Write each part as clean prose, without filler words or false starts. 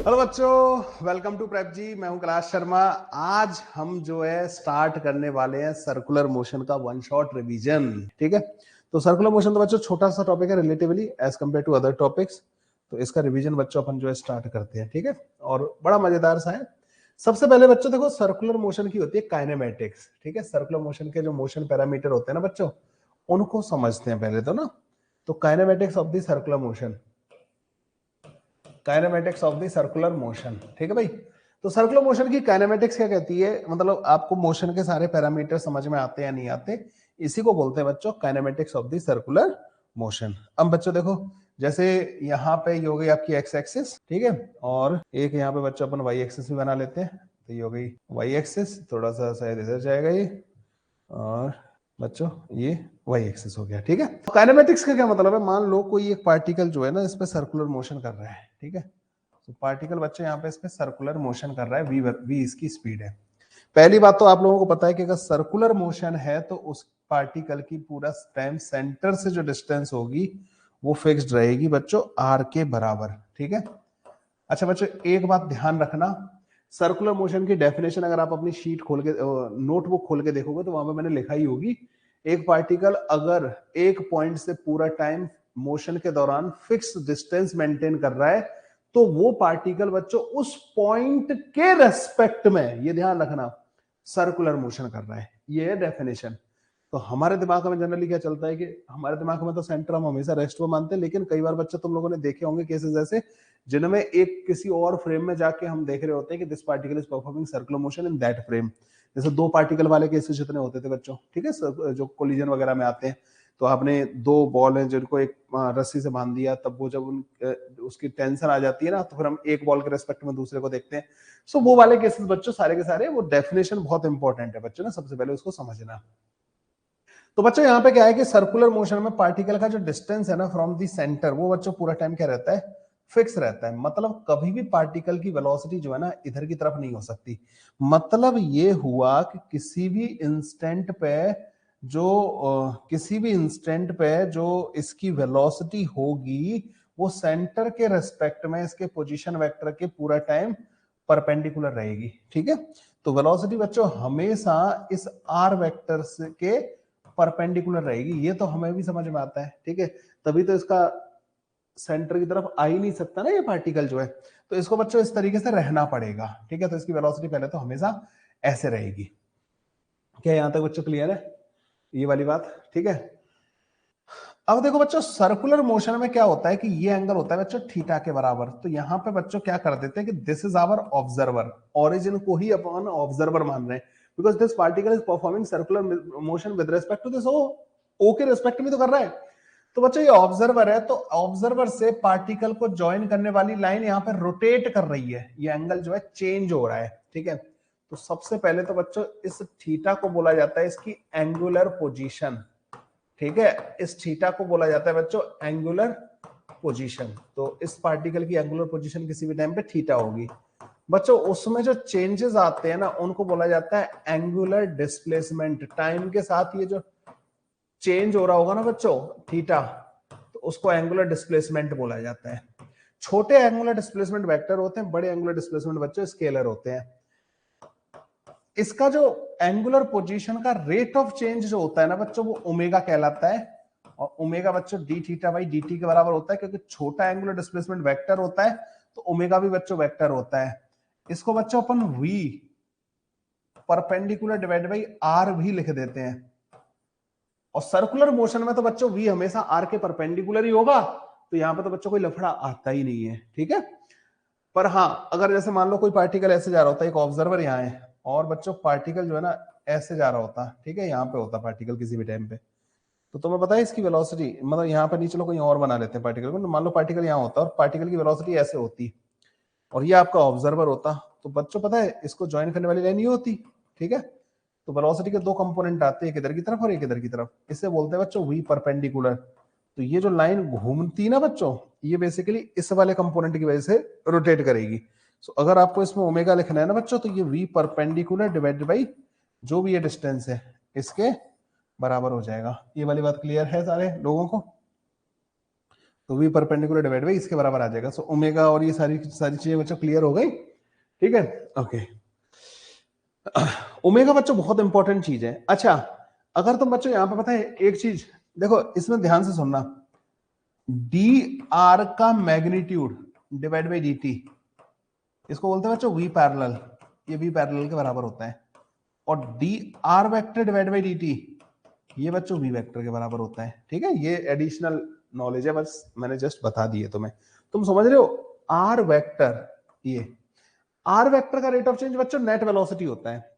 Hello बच्चों, welcome to prep जी। मैं हूं कैलाश शर्मा। आज हम जो है स्टार्ट करने वाले हैं सर्कुलर मोशन का वन शॉट रिवीजन। ठीक है, तो सर्कुलर मोशन तो बच्चों छोटा सा टॉपिक है relatively as compared to other topics. तो इसका रिवीजन बच्चों अपन जो है स्टार्ट करते हैं। ठीक है, और बड़ा मजेदार सा है। सबसे पहले बच्चों देखो, सर्कुलर मोशन की होती है काइनेमेटिक्स। ठीक है, सर्कुलर मोशन के जो मोशन पैरामीटर होते हैं ना बच्चों, उनको समझते हैं पहले तो ना। तो kinematics of the circular motion, kinematics of the circular motion. ठीक है भाई, तो सर्कुलर मोशन की काइनेमेटिक्स क्या कहती है, मतलब आपको मोशन के सारे पैरामीटर समझ में आते या नहीं आते, इसी को बोलते हैं बच्चों kinematics of the circular motion. अब बच्चों देखो, जैसे यहाँ पे ये हो गई आपकी एक्स एक्सिस, ठीक है, और एक यहाँ पे बच्चों अपन वाई एक्सिस भी बना लेते हैं। तो ये हो गई वाई एक्सिस, थोड़ा सा शायद इधर जाएगा ये, और बच्चों ये वाई एक्सिस हो गया। ठीक है, तो काइनेमेटिक्स का क्या मतलब है, मान लो कोई एक पार्टिकल जो है ना इस पे सर्कुलर मोशन कर रहा है। ठीक है, तो पार्टिकल बच्चे यहाँ पे इस पे सर्कुलर मोशन कर रहा है, वी इसकी स्पीड है। पहली बात तो आप लोगों को पता है कि अगर सर्कुलर मोशन है तो उस पार्टिकल की पूरा टाइम सेंटर से जो डिस्टेंस होगी वो फिक्स्ड रहेगी बच्चों आर के बराबर। ठीक है, अच्छा बच्चों एक बात ध्यान रखना, सर्कुलर मोशन की डेफिनेशन अगर आप अपनी शीट खोल के नोटबुक खोल के देखोगे तो वहां पे मैंने लिखा ही होगी, एक पार्टिकल अगर एक पॉइंट से पूरा टाइम मोशन के दौरान फिक्स डिस्टेंस मेंटेन कर रहा है तो वो पार्टिकल बच्चों उस पॉइंट के रेस्पेक्ट में, ये ध्यान रखना, सर्कुलर मोशन कर रहा है। ये है डेफिनेशन। तो हमारे दिमाग में जनरली क्या चलता है कि हमारे दिमाग में तो सेंटर हम हमेशा रेस्ट को मानते हैं, लेकिन कई बार बच्चे तुम लोगों ने देखे होंगे केसेस ऐसे जिनमें एक किसी और फ्रेम में जाके हम देख रहे होते हैं कि this particle is performing circular motion in that frame. जैसे दो पार्टिकल वाले केसेस जितने होते थे बच्चों, ठीक है, जो कोलिजन वगैरह में आते हैं, तो आपने दो बॉल है जिनको एक रस्सी से बांध दिया, तब वो जब उसकी टेंशन आ जाती है ना, तो फिर हम एक बॉल के रेस्पेक्ट में दूसरे को देखते हैं। सो वो वाले केसेस बच्चों सारे के सारे, वो डेफिनेशन बहुत इंपॉर्टेंट है बच्चों ना, सबसे पहले उसको समझना। तो बच्चों यहाँ पे क्या है कि सर्कुलर मोशन में पार्टिकल का जो डिस्टेंस है ना फ्रॉम दी सेंटर, वो बच्चों पूरा टाइम क्या रहता है, फिक्स रहता है। मतलब कभी भी पार्टिकल की वेलोसिटी जो है ना इधर की तरफ नहीं हो सकती। मतलब ये हुआ कि किसी भी इंस्टेंट पे जो इसकी वेलोसिटी होगी वो सेंटर के रेस्पेक्ट में इसके पोजीशन वेक्टर के पूरा टाइम परपेंडिकुलर रहेगी। ठीक है, तो वेलोसिटी बच्चों हमेशा इस आर वेक्टर के परपेंडिकुलर रहेगी। ये तो हमें भी समझ में आता है। ठीक है, तभी तो इसका सेंटर की तरफ आ ही नहीं सकता ना ये पार्टिकल जो है, तो इसको बच्चों इस तरीके से रहना पड़ेगा। ठीक है, तो इसकी वेलोसिटी पहले तो हमेशा ऐसे रहेगी। क्या यहां तक बच्चों क्लियर है ये वाली बात? ठीक है, अब देखो बच्चों सर्कुलर मोशन में क्या होता है कि ये एंगल होता है बच्चों थीटा के बराबर। तो यहां पे बच्चों क्या कर देते हैं कि this is our observer, origin को ही अपन ऑब्जर्वर मान रहे हैं, because this particle is performing circular motion with respect to this O के रिस्पेक्ट में तो कर रहा है। तो बच्चों ये ऑब्जर्वर है, तो ऑब्जर्वर से पार्टिकल को ज्वाइन करने वाली लाइन यहाँ पे रोटेट कर रही है, ये एंगल जो है चेंज हो रहा है। ठीक है, तो सबसे पहले तो बच्चों इस थीटा को बोला जाता है इसकी एंगुलर पोजीशन। ठीक है, इस थीटा को बोला जाता है बच्चों एंगुलर पोजीशन। तो इस पार्टिकल की एंगुलर पोजीशन किसी भी टाइम पे थीटा होगी बच्चों। उसमें जो चेंजेस आते हैं ना उनको बोला जाता है एंगुलर डिस्प्लेसमेंट। टाइम के साथ ये जो चेंज हो रहा होगा ना बच्चों थीटा, तो उसको एंगुलर डिस्प्लेसमेंट बोला जाता है। छोटे एंगुलर डिस्प्लेसमेंट वेक्टर होते हैं, बड़े एंगुलर डिस्प्लेसमेंट बच्चों स्केलर होते हैं। इसका जो एंगुलर पोजीशन का रेट ऑफ चेंज जो होता है ना बच्चों, वो ओमेगा कहलाता है। और ओमेगा बच्चों D theta by D T के बराबर होता है, क्योंकि छोटा एंगुलर डिस्प्लेसमेंट वेक्टर होता है तो ओमेगा भी बच्चों वेक्टर होता है। इसको बच्चों अपन V perpendicular divide by R भी लिख देते हैं। और सर्कुलर मोशन में तो बच्चों वी हमेशा आर के परपेंडिकुलर ही होगा, तो यहां पे तो बच्चों कोई लफड़ा आता ही नहीं है। ठीक है, पर हाँ अगर जैसे मान लो कोई पार्टिकल ऐसे जा रहा होता है, एक ऑब्जर्वर यहाँ है और बच्चों पार्टिकल जो है ना ऐसे जा रहा होता, ठीक है, यहाँ पे होता पार्टिकल किसी भी टाइम पे, तो तुम्हें पता है इसकी वेलोसिटी, मतलब यहाँ पे नहीं, चलो कोई और बना लेते हैं पार्टिकल को, मान लो पार्टिकल यहाँ होता और पार्टिकल की वेलोसिटी ऐसे होती और ये आपका ऑब्जर्वर होता, तो बच्चों पता है इसको ज्वाइन करने वाली लाइन ये होती। ठीक है, तो वेलोसिटी के दो कंपोनेंट आते हैं, एक इधर की तरफ और एक इधर की तरफ, इसे बोलते हैं बच्चों वी परपेंडिकुलर। तो ये जो लाइन घूमती ना बच्चों, ये बेसिकली इस वाले कंपोनेंट की वजह से रोटेट करेगी। सो अगर आपको इसमें ओमेगा लिखना है ना बच्चों, तो ये वी परपेंडिकुलर डिवाइडेड बाई जो भी ये डिस्टेंस है इसके बराबर हो जाएगा। ये वाली बात क्लियर है सारे लोगों को? तो v परपेंडिकुलर डिवाइड बाई इसके बराबर आ जाएगा। सो ओमेगा और ये सारी सारी चीजें बच्चों क्लियर हो गई, ठीक है। ओके, ओमेगा बच्चों बहुत इंपॉर्टेंट चीज है। अच्छा, अगर तुम बच्चों यहां पे पता है एक चीज देखो, इसमें ध्यान से सुनना, डी आर का magnitude divide by D T, इसको बोलते हैं बच्चों वी पैरेलल, ये वी पैरेलल के बराबर होता है। और D R vector divide by D T, ये बच्चों वी वेक्टर के बराबर होता है, ठीक है। ये एडिशनल नॉलेज है, बस मैंने जस्ट बता दी है तुम्हें, तुम समझ रहे हो। आर वेक्टर, ये आर वेक्टर का रेट ऑफ चेंज बच्चों नेट वेलोसिटी होता है,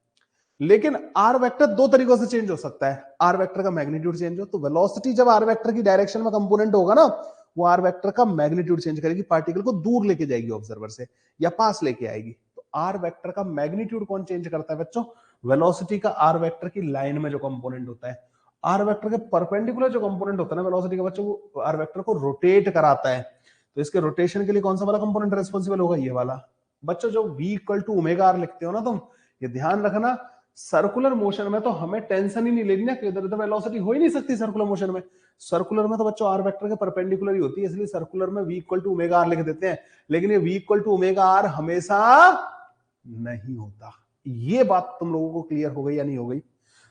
लेकिन आर वेक्टर दो तरीकों से चेंज हो सकता है। आर वेक्टर का मैग्नीट्यूड चेंज हो तो वेलोसिटी जब आर वेक्टर की डायरेक्शन में कंपोनेंट होगा ना, वो आर वेक्टर का मैग्नीट्यूड चेंज करेगी, पार्टिकल को दूर लेके जाएगी ऑब्जर्वर से या पास लेके आएगी। तो आर वेक्टर का मैग्नीट्यूड कौन चेंज करता है बच्चों? वेलोसिटी का आर वेक्टर की लाइन में जो कंपोनेंट होता है। आर वेक्टर के परपेंडिकुलर जो कंपोनेंट होता है ना वेलोसिटी का बच्चों, वो आर वेक्टर को रोटेट कराता है। तो इसके रोटेशन के लिए कौन सा वाला कंपोनेंट रेस्पॉन्सिबल होगा? ये वाला। बच्चों जो v equal to omega R लिखते हो ना तुम, ये ध्यान रखना, सर्कुलर मोशन में तो हमें टेंशन ही नहीं लेनी ना कि इधर उधर वेलोसिटी हो ही नहीं सकती सर्कुलर मोशन में। सर्कुलर में तो बच्चों आर वेक्टर के परपेंडिकुलर ही होती है, इसलिए सर्कुलर में v equal to omega R लिख देते हैं। लेकिन ये v equal to omega R हमेशा नहीं होता। ये बात तुम लोगों को क्लियर हो गई या नहीं हो गई?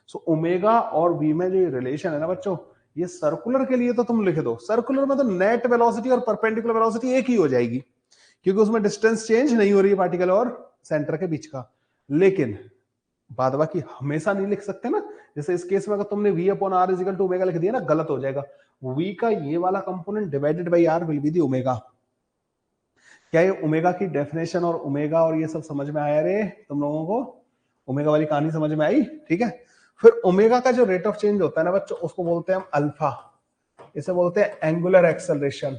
सो ओमेगा और v में जो रिलेशन है ना बच्चों, ये सर्कुलर के लिए तो तुम लिख दो, सर्कुलर में तो नेट वेलोसिटी और परपेंडिकुलर वेलोसिटी एक ही हो जाएगी, क्योंकि उसमें डिस्टेंस चेंज नहीं हो रही है पार्टिकल और सेंटर के बीच का। लेकिन बाद बाकी हमेशा नहीं लिख सकते ना, जैसे इस केस में अगर तुमने v upon R is equal to omega लिख दिया ना, गलत हो जाएगा। v का ये वाला component divided by R will be the omega. क्या ये ओमेगा की डेफिनेशन और ओमेगा और ये सब समझ में आया रे तुम लोगों को? ओमेगा वाली कहानी समझ में आई, ठीक है। फिर ओमेगा का जो रेट ऑफ चेंज होता है ना बच्चों, उसको बोलते हैं हम अल्फा, इसे बोलते हैं angular acceleration,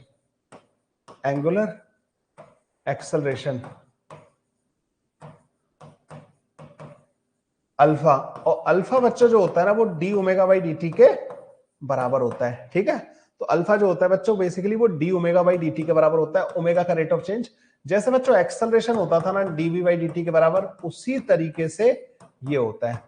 angular acceleration alpha. और अल्फा बच्चों जो होता है ना, वो D omega by D T के बराबर होता है, ठीक है। तो अल्फा जो होता है बच्चों बेसिकली वो D omega by D T के बराबर होता है, ओमेगा का रेट ऑफ चेंज। जैसे बच्चों एक्सेलरेशन होता था ना डीवी बाई डी टी के बराबर, उसी तरीके से ये होता है।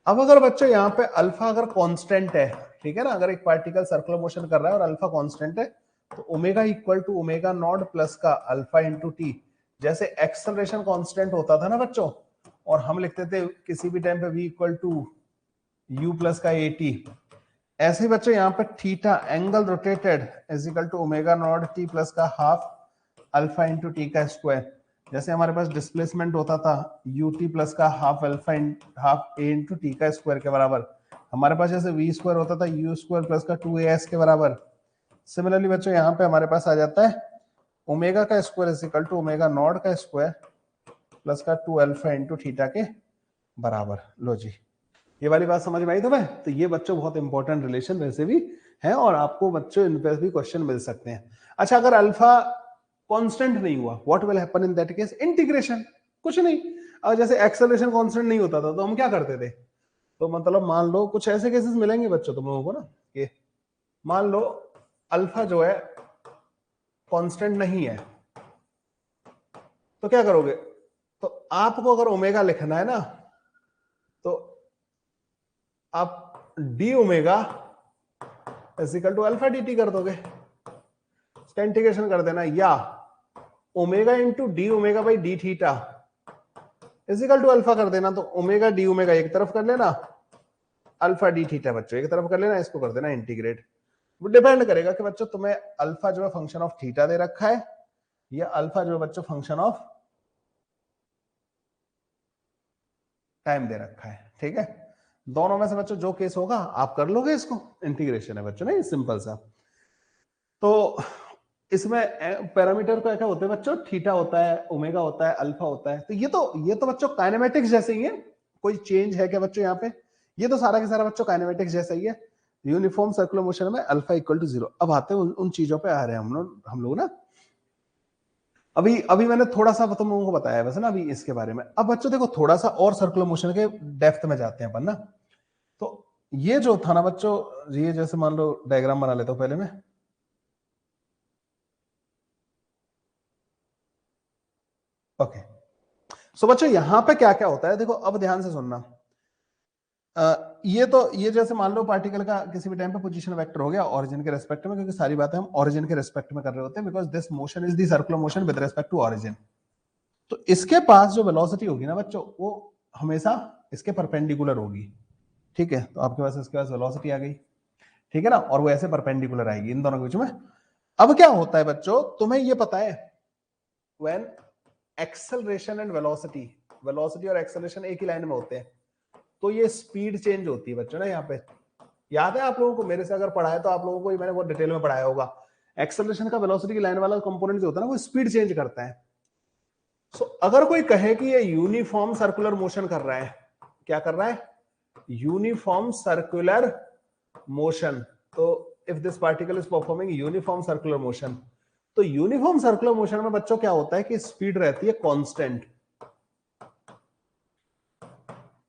अब अगर बच्चों यहाँ पे अल्फा अगर कांस्टेंट है, ठीक है ना, अगर एक पार्टिकल सर्कुलर मोशन कर रहा है और अल्फा कांस्टेंट है, तो omega equal to omega naught plus का अल्फा इंटू टी। जैसे एक्सेलरेशन कांस्टेंट होता था ना बच्चों, और हम लिखते थे किसी भी टाइम पे v equal to U plus का ए टी, ऐसे ही बच्चों यहाँ पे theta angle rotated is equal to omega naught T plus का हाफ अल्फा इंटू टी का स्क्वायर। जैसे हमारे पास डिस्प्लेसमेंट होता था यू टी प्लस का half alpha half A into T का स्क्वायर के बराबर, हमारे पास जैसे वी स्क्वायर होता था यू स्क्वायर प्लस का 2as के बराबर। सिमिलरली बच्चों यहाँ पे हमारे पास आ जाता है ओमेगा का square is equal to omega naught का स्क्वायर प्लस का 2 अल्फा इंटू थीटा के बराबर। लो जी, ये वाली बात समझ में आई तुम्हें? तो ये बच्चों बहुत इंपॉर्टेंट रिलेशन वैसे भी है, और आपको बच्चों इन पर भी क्वेश्चन मिल सकते हैं। अच्छा, अगर अल्फा कांस्टेंट नहीं हुआ, what will happen in that case? Integration, कुछ नहीं। अब जैसे एक्सेलरेशन कांस्टेंट नहीं होता था तो हम क्या करते थे? तो मतलब मान लो कुछ ऐसे केसेस मिलेंगे बच्चों तुम लोगों को ना, कि मान लो अल्फा जो है कांस्टेंट नहीं है, तो क्या करोगे? तो आपको अगर ओमेगा लिखना है ना, तो आप D omega equal to alpha D T कर दोगे, इसका इंटीग्रेशन कर देना, या omega into D omega by D theta equal to alpha कर देना। तो ओमेगा डी ओमेगा एक तरफ कर लेना, अल्फा डी थीटा बच्चों एक तरफ कर लेना, इसको कर देना इंटीग्रेट। वो डिपेंड करेगा कि बच्चों तुम्हें अल्फा जो है फंक्शन ऑफ थीटा दे रखा है, या अल्फा जो है बच्चों फंक्शन ऑफ टाइम दे रखा है, ठीक है। दोनों में से बच्चों जो केस होगा आप कर लोगे, इसको इंटीग्रेशन है बच्चों, नहीं सिंपल सा। तो इसमें पैरामीटर क्या क्या होते हैं बच्चों? थीटा होता है, ओमेगा होता है, अल्फा होता है। तो ये तो बच्चों काइनेमेटिक्स जैसे ही है, कोई चेंज है क्या बच्चों यहाँ पे? ये तो सारा के सारा बच्चों काइनेमेटिक्स जैसा ही है। यूनिफॉर्म सर्कुलर मोशन में अल्फा इक्वल टू 0। अब आते हैं उन चीजों पे आ रहे हैं हम लोग ना। अभी मैंने थोड़ा सा तुम लोगों को बताया वैसे ना अभी इसके बारे में। अब बच्चों देखो थोड़ा सा और सर्कुलर मोशन के डेप्थ में जाते हैं अपन ना। तो ये जो था ना बच्चों, ये जैसे मान लो डायग्राम बना लेता हूं पहले मैं। ओके, सो बच्चों यहां पे क्या क्या होता है देखो, अब ध्यान से सुनना। ये जैसे मान लो पार्टिकल का किसी भी टाइम पे पोजीशन वेक्टर हो गया ओरिजिन के रेस्पेक्ट में, क्योंकि सारी बातें हम ओरिजिन के रेस्पेक्ट में कर रहे होते हैं, because this motion is the circular motion with respect to origin. तो इसके पास जो वेलोसिटी होगी ना बच्चों, वो हमेशा इसके परपेंडिकुलर होगी, ठीक है। तो आपके पास इसके पास वेलोसिटी आ गई, ठीक है ना, और वो ऐसे परपेंडिकुलर आएगी इन दोनों के बीच में। अब क्या होता है बच्चों, तुम्हें ये पता है, when acceleration and velocity, velocity और एक्सेलरेशन एक ही लाइन में होते हैं, तो ये स्पीड चेंज होती है बच्चों ना। यहाँ पे याद है आप लोगों को, मेरे से अगर पढ़ा है तो आप लोगों को मैंने बहुत डिटेल में पढ़ाया होगा, एक्सेलरेशन का वेलोसिटी की लाइन वाला कंपोनेंट जो होता है ना, वो स्पीड चेंज करता है। सो अगर कोई कहे कि ये यूनिफॉर्म सर्कुलर मोशन कर रहा है, क्या कर रहा है, यूनिफॉर्म सर्कुलर मोशन, तो if this particle is performing uniform circular motion, तो यूनिफॉर्म सर्कुलर मोशन में बच्चों क्या होता है कि स्पीड रहती है कांस्टेंट,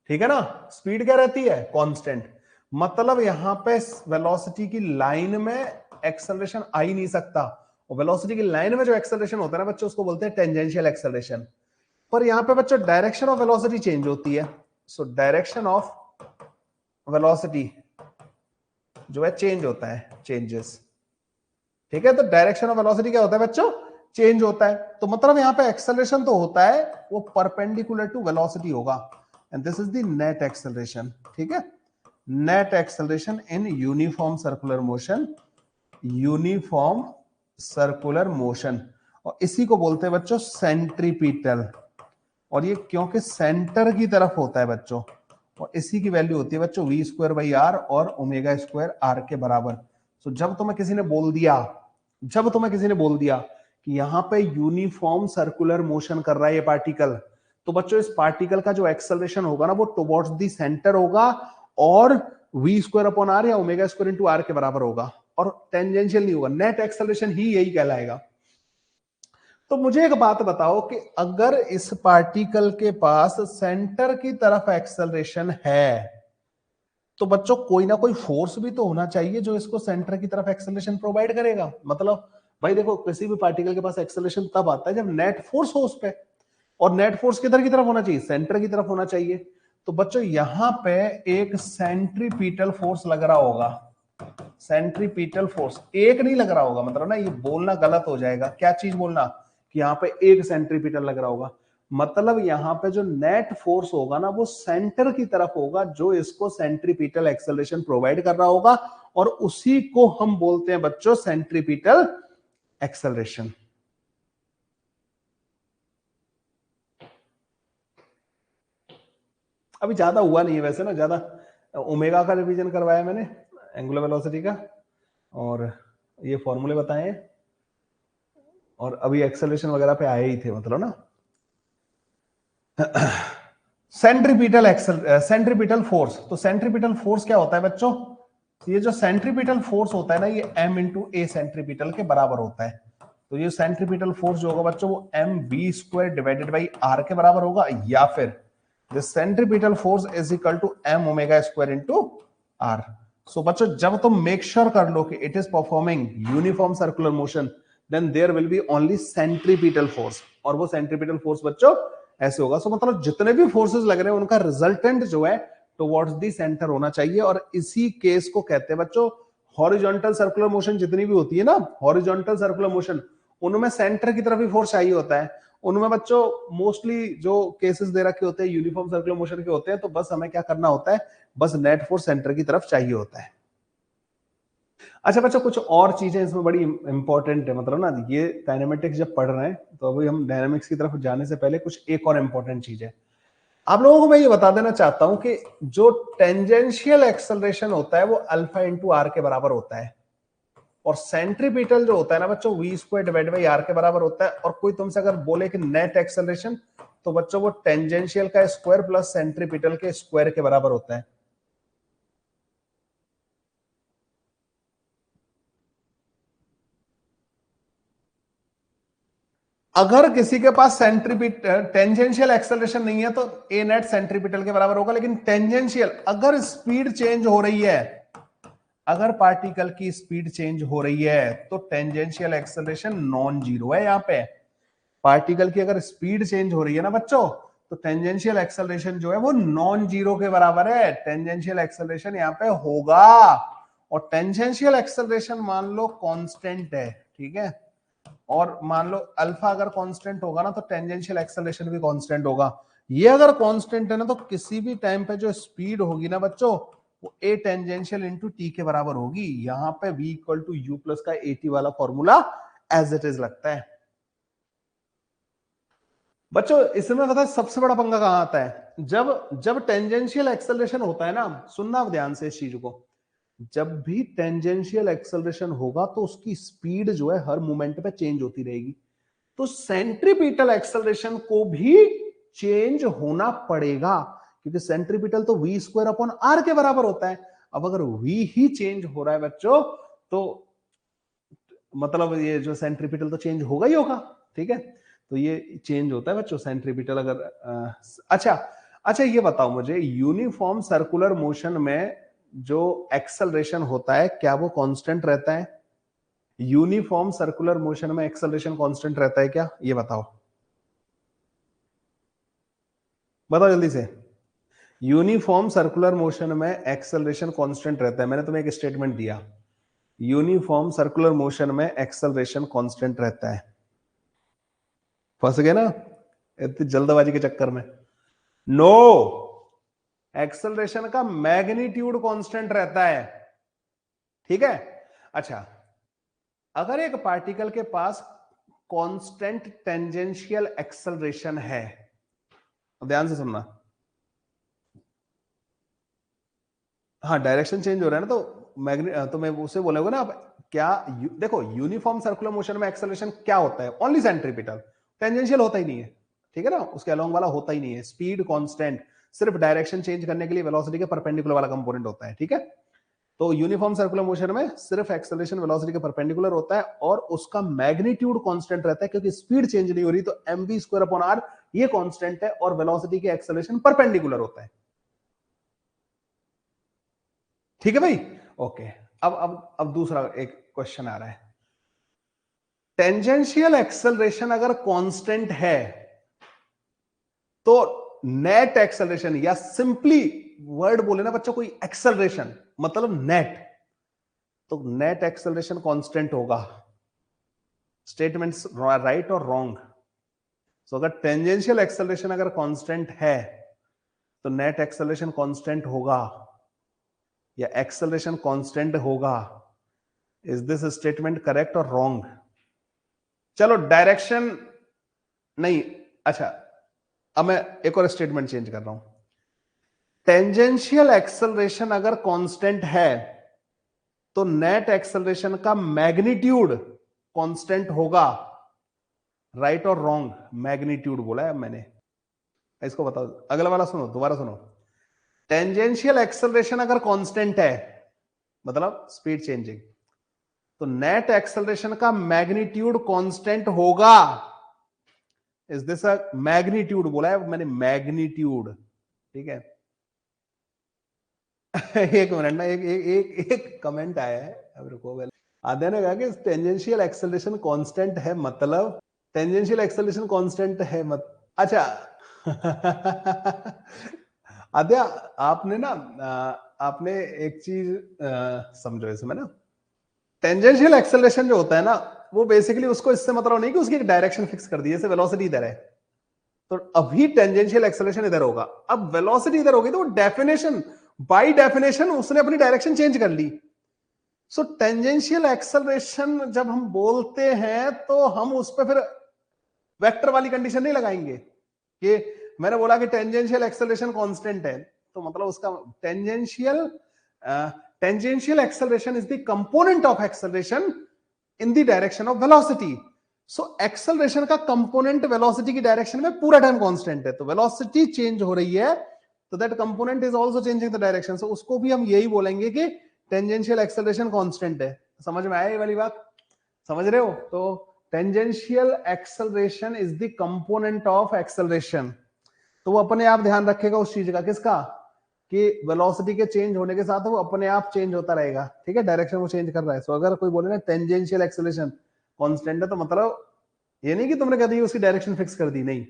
ठीक है ना। स्पीड क्या रहती है, कांस्टेंट। मतलब यहां पे वेलोसिटी की लाइन में एक्सेलरेशन आ ही नहीं सकता, और वेलोसिटी की लाइन में जो एक्सेलरेशन होता है ना बच्चों, उसको बोलते हैं टेंजेंशियल एक्सेलरेशन। पर यहां पे बच्चों डायरेक्शन ऑफ वेलोसिटी चेंज होती है, सो डायरेक्शन ऑफ वेलोसिटी जो है चेंज होता है, चेंजेस, ठीक है। तो डायरेक्शन ऑफ वेलोसिटी क्या होता है बच्चों, चेंज होता है। तो मतलब यहां पे एक्सेलरेशन तो होता है, वो परपेंडिकुलर टू वेलोसिटी होगा, and this is the net acceleration, ठीक है। Net acceleration in uniform circular motion, uniform circular motion, और इसी को बोलते हैं बच्चों सेंट्रीपिटल। और ये क्योंकि सेंटर की तरफ होता है बच्चों, और इसी की वैल्यू होती है बच्चों वी स्क्वायर बाई आर और ओमेगा स्क्वायर आर के बराबर। तो जब तुम्हें किसी ने बोल दिया कि यहां पे यूनिफॉर्म सर्कुलर मोशन कर रहा है ये पार्टिकल, तो बच्चों इस पार्टिकल का जो एक्सेलरेशन होगा ना, वो टुवर्ड्स दी सेंटर होगा, और वी स्क्वायर अपॉन आर या ओमेगा स्क्वायर इनटू आर के बराबर होगा, और टेंजेंशियल नहीं होगा। नेट एक्सेलरेशन ही यही कहलाएगा। तो मुझे एक बात बताओ कि अगर इस पार्टिकल के पास सेंटर की तरफ एक्सेलरेशन है, तो बच्चों कोई ना कोई फोर्स भी तो होना चाहिए जो इसको सेंटर की तरफ एक्सेलरेशन प्रोवाइड करेगा। मतलब भाई देखो, किसी भी पार्टिकल के पास एक्सेलरेशन तब आता है जब नेट फोर्स हो उस पे, और नेट फोर्स किधर की तरफ होना चाहिए, सेंटर की तरफ होना चाहिए। तो बच्चों यहां पे एक सेंट्रीपिटल फोर्स लग रहा होगा, सेंट्रीपिटल फोर्स एक नहीं लग रहा होगा, मतलब ना ये बोलना गलत हो जाएगा, क्या चीज बोलना कि यहाँ पे एक सेंट्रीपिटल लग रहा होगा, मतलब यहाँ पे जो नेट फोर्स होगा ना, वो सेंटर की तरफ होगा, जो इसको सेंट्रीपिटल एक्सेलरेशन प्रोवाइड कर रहा होगा, और उसी को हम बोलते हैं बच्चों सेंट्रीपिटल एक्सेलरेशन। अभी ज्यादा हुआ नहीं है वैसे ना, ज्यादा ओमेगा का रिवीजन करवाया मैंने, एंगुलर वेलोसिटी का, और ये फॉर्मूले बताए हैं, और अभी एक्सेलरेशन वगैरह पे आए ही थे, मतलब ना। सेंट्रीपिटल फोर्स, तो सेंट्रीपिटल फोर्स क्या होता है बच्चों, ये जो सेंट्रीपिटल फोर्स होता है ना, ये m इंटू ए सेंट्रीपिटल के बराबर होता है। तो ये सेंट्रीपिटल फोर्स जो होगा बच्चों, वो M B square divided by R के बराबर होगा, या फिर the centripetal force is equal to M omega square into R. So बच्चों जब तुम मेक श्योर कर लो कि it is performing uniform circular motion, then there will be only centripetal force, और वो सेंट्रीपिटल फोर्स बच्चों ऐसे होगा। सो मतलब जितने भी फोर्सेस लग रहे हैं उनका रिजल्टेंट जो है टुवर्ड्स दी सेंटर होना चाहिए, और इसी केस को कहते हैं बच्चों हॉरिजॉन्टल सर्कुलर मोशन। जितनी भी होती है ना हॉरिजॉन्टल सर्कुलर मोशन, उनमें सेंटर की तरफ ही फोर्स चाहिए होता है। उनमें बच्चों मोस्टली जो केसेस दे रखे होते हैं यूनिफॉर्म सर्कुलर मोशन के होते हैं, तो बस हमें क्या करना होता है, बस नेट फोर्स सेंटर की तरफ चाहिए होता है। अच्छा बच्चों, कुछ और चीजें इसमें बड़ी इंपॉर्टेंट है, मतलब ना ये काइनेमेटिक्स जब पढ़ रहे हैं, तो अभी हम डायनामिक्स की तरफ जाने से पहले कुछ एक और इंपॉर्टेंट चीज है आप लोगों को मैं ये बता देना चाहता हूं कि जो टेंजेंशियल एक्सेलरेशन होता है वो अल्फा इंटू आर के बराबर होता है, और सेंट्रीपिटल जो होता है ना बच्चों, V square divide by R के बराबर होता है। और कोई तुमसे अगर बोले कि नेट एक्सेलरेशन, तो बच्चों वो टेंजेंशियल का स्क्वायर प्लस सेंट्रीपिटल के स्क्वायर के बराबर होता है। अगर किसी के पास सेंट्रीपिटल टेंजेंशियल एक्सेलरेशन नहीं है, तो ए नेट सेंट्रीपिटल के बराबर होगा। लेकिन टेंजेंशियल, अगर स्पीड चेंज हो रही है, अगर पार्टिकल की स्पीड चेंज हो रही है, तो टेंजेंशियल एक्सेलरेशन नॉन जीरो है। यहां पे पार्टिकल की अगर स्पीड चेंज हो रही है ना बच्चों, तो टेंजेंशियल एक्सेलरेशन जो है वो नॉन जीरो के बराबर है। टेंजेंशियल एक्सेलरेशन यहाँ पे होगा, और टेंजेंशियल एक्सेलरेशन मान लो कांस्टेंट है, ठीक है, और मान लो अल्फा अगर कांस्टेंट होगा ना तो टेंजेंशियल एक्सेलरेशन भी कांस्टेंट होगा। ये अगर कांस्टेंट है ना तो किसी भी टाइम पे जो स्पीड होगी ना बच्चों वो ए टेंजेंशियल इंटू टी के बराबर होगी। यहां पे v equal to U plus का एटी वाला फॉर्मूला एज इट इज लगता है। बच्चों इसमें पता है सबसे बड़ा पंगा कहां आता है, जब जब टेंजेंशियल एक्सेलरेशन होता है ना, सुनना ध्यान से इस चीज को, जब भी टेंजेंशियल एक्सेलरेशन होगा तो उसकी स्पीड जो है हर मोमेंट पे चेंज होती रहेगी, तो सेंट्रीपिटल एक्सेलरेशन को भी चेंज होना पड़ेगा, क्योंकि सेंट्रीपिटल तो वी स्क्वायर अपॉन आर के बराबर होता है। अब अगर वी ही चेंज हो रहा है बच्चों तो मतलब ये जो सेंट्रीपिटल तो चेंज होगा ही होगा, ठीक है, तो ये चेंज होता है बच्चों सेंट्रीपिटल अगर अच्छा अच्छा ये बताओ मुझे, यूनिफॉर्म सर्कुलर मोशन में जो एक्सेलरेशन होता है क्या वो कांस्टेंट रहता है? यूनिफॉर्म सर्कुलर मोशन में एक्सेलरेशन कांस्टेंट रहता है क्या, ये बताओ, बताओ जल्दी से। यूनिफॉर्म सर्कुलर मोशन में एक्सेलरेशन कांस्टेंट रहता है, मैंने तुम्हें एक स्टेटमेंट दिया, यूनिफॉर्म सर्कुलर मोशन में एक्सेलरेशन कांस्टेंट रहता है। फंस गए ना इतनी जल्दबाजी के चक्कर में? नो, एक्सेलरेशन का मैग्नीट्यूड कांस्टेंट रहता है, ठीक है। अच्छा, अगर एक पार्टिकल के पास कांस्टेंट टेंजेंशियल एक्सेलरेशन है, ध्यान से सुनना, हाँ डायरेक्शन चेंज हो रहा है ना तो मैं उसे बोलोगे ना आप क्या देखो यूनिफॉर्म सर्कुलर मोशन में एक्सेलरेशन क्या होता है, ओनली सेंट्रीपिटल, टेंजेंशियल होता ही नहीं है, ठीक है ना, उसके अलोंग वाला होता ही नहीं है, स्पीड कांस्टेंट, सिर्फ डायरेक्शन चेंज करने के लिए वेलोसिटी के परपेंडिकुलर वाला कंपोनेंट होता है, ठीक है। तो यूनिफॉर्म सर्कुलर मोशन में सिर्फ एक्सेलरेशन वेलोसिटी के परपेंडिकुलर होता है और उसका मैग्नीट्यूड कांस्टेंट रहता है, क्योंकि स्पीड चेंज नहीं हो रही, तो mv स्क्वायर अपॉन आर ये कांस्टेंट है, और वेलोसिटी के एक्सेलरेशन परपेंडिकुलर होता है, ठीक है भाई। ओके, अब दूसरा एक क्वेश्चन आ रहा है, टेंजेंशियल एक्सेलरेशन अगर कांस्टेंट है तो नेट एक्सेलरेशन, या सिंपली वर्ड बोले ना बच्चों कोई एक्सेलरेशन मतलब नेट, तो नेट एक्सेलरेशन कांस्टेंट होगा। स्टेटमेंट्स राइट और रॉन्ग? सो अगर टेंजेंशियल एक्सेलरेशन अगर कांस्टेंट है तो नेट एक्सेलरेशन कांस्टेंट होगा या एक्सेलरेशन कांस्टेंट होगा। इज दिस स्टेटमेंट करेक्ट और रॉन्ग? चलो डायरेक्शन नहीं, अच्छा अब मैं एक और स्टेटमेंट चेंज कर रहा हूं, टेंजेंशियल एक्सेलरेशन अगर कांस्टेंट है तो नेट एक्सेलरेशन का मैग्नीट्यूड कांस्टेंट होगा, राइट और रॉन्ग? मैग्नीट्यूड बोला है मैंने, इसको बताओ, अगला वाला सुनो, दोबारा सुनो, टेंजेंशियल एक्सेलरेशन अगर कांस्टेंट है मतलब स्पीड चेंजिंग, तो नेट एक्सेलरेशन का मैग्नीट्यूड कांस्टेंट होगा। इज दिस अ मैग्नीट्यूड बोला है मैंने, मैग्नीट्यूड, ठीक है। एक मिनट ना, एक कमेंट आया है, अब रुको, आधे ने कहा कि टेंजेंशियल एक्सेलरेशन कांस्टेंट है मतलब टेंजेंशियल एक्सेलरेशन कांस्टेंट है मत, अच्छा आद्या आपने ना आपने एक चीज समझो इसमें ना, टेंजेंशियल एक्सेलरेशन जो होता है ना वो बेसिकली उसको इससे मतलब नहीं कि उसकी एक डायरेक्शन फिक्स कर दी, जैसे वेलोसिटी इधर है तो अभी टेंजेंशियल एक्सेलरेशन इधर होगा, अब वेलोसिटी इधर होगी तो वो डेफिनेशन बाय डेफिनेशन उसने अपनी डायरेक्शन चेंज कर ली। सो टेंजेंशियल एक्सेलरेशन जब हम बोलते हैं तो हम उस पर फिर वेक्टर वाली कंडीशन नहीं लगाएंगे कि मैंने बोला कि टेंजेंशियल एक्सेलरेशन कांस्टेंट है तो मतलब उसका tangential acceleration is the component of acceleration in the direction of velocity. So acceleration का कंपोनेंट वेलोसिटी की डायरेक्शन में पूरा टाइम कांस्टेंट है, तो वेलोसिटी चेंज हो रही है तो that component is also changing the direction, so उसको भी हम यही बोलेंगे कि टेंजेंशियल एक्सेलरेशन कांस्टेंट है। समझ में आया ये वाली बात? समझ रहे हो? तो tangential acceleration is the component of acceleration, तो वो अपने आप ध्यान रखेगा उस चीज का, किसका, कि वेलोसिटी के चेंज होने के साथ वो अपने आप चेंज होता रहेगा, ठीक है, डायरेक्शन वो चेंज कर रहा है। सो अगर कोई बोले ना टेंजेंशियल एक्सेलरेशन कांस्टेंट है तो मतलब ये नहीं कि तुमने कह दी उसकी डायरेक्शन फिक्स कर दी, नहीं,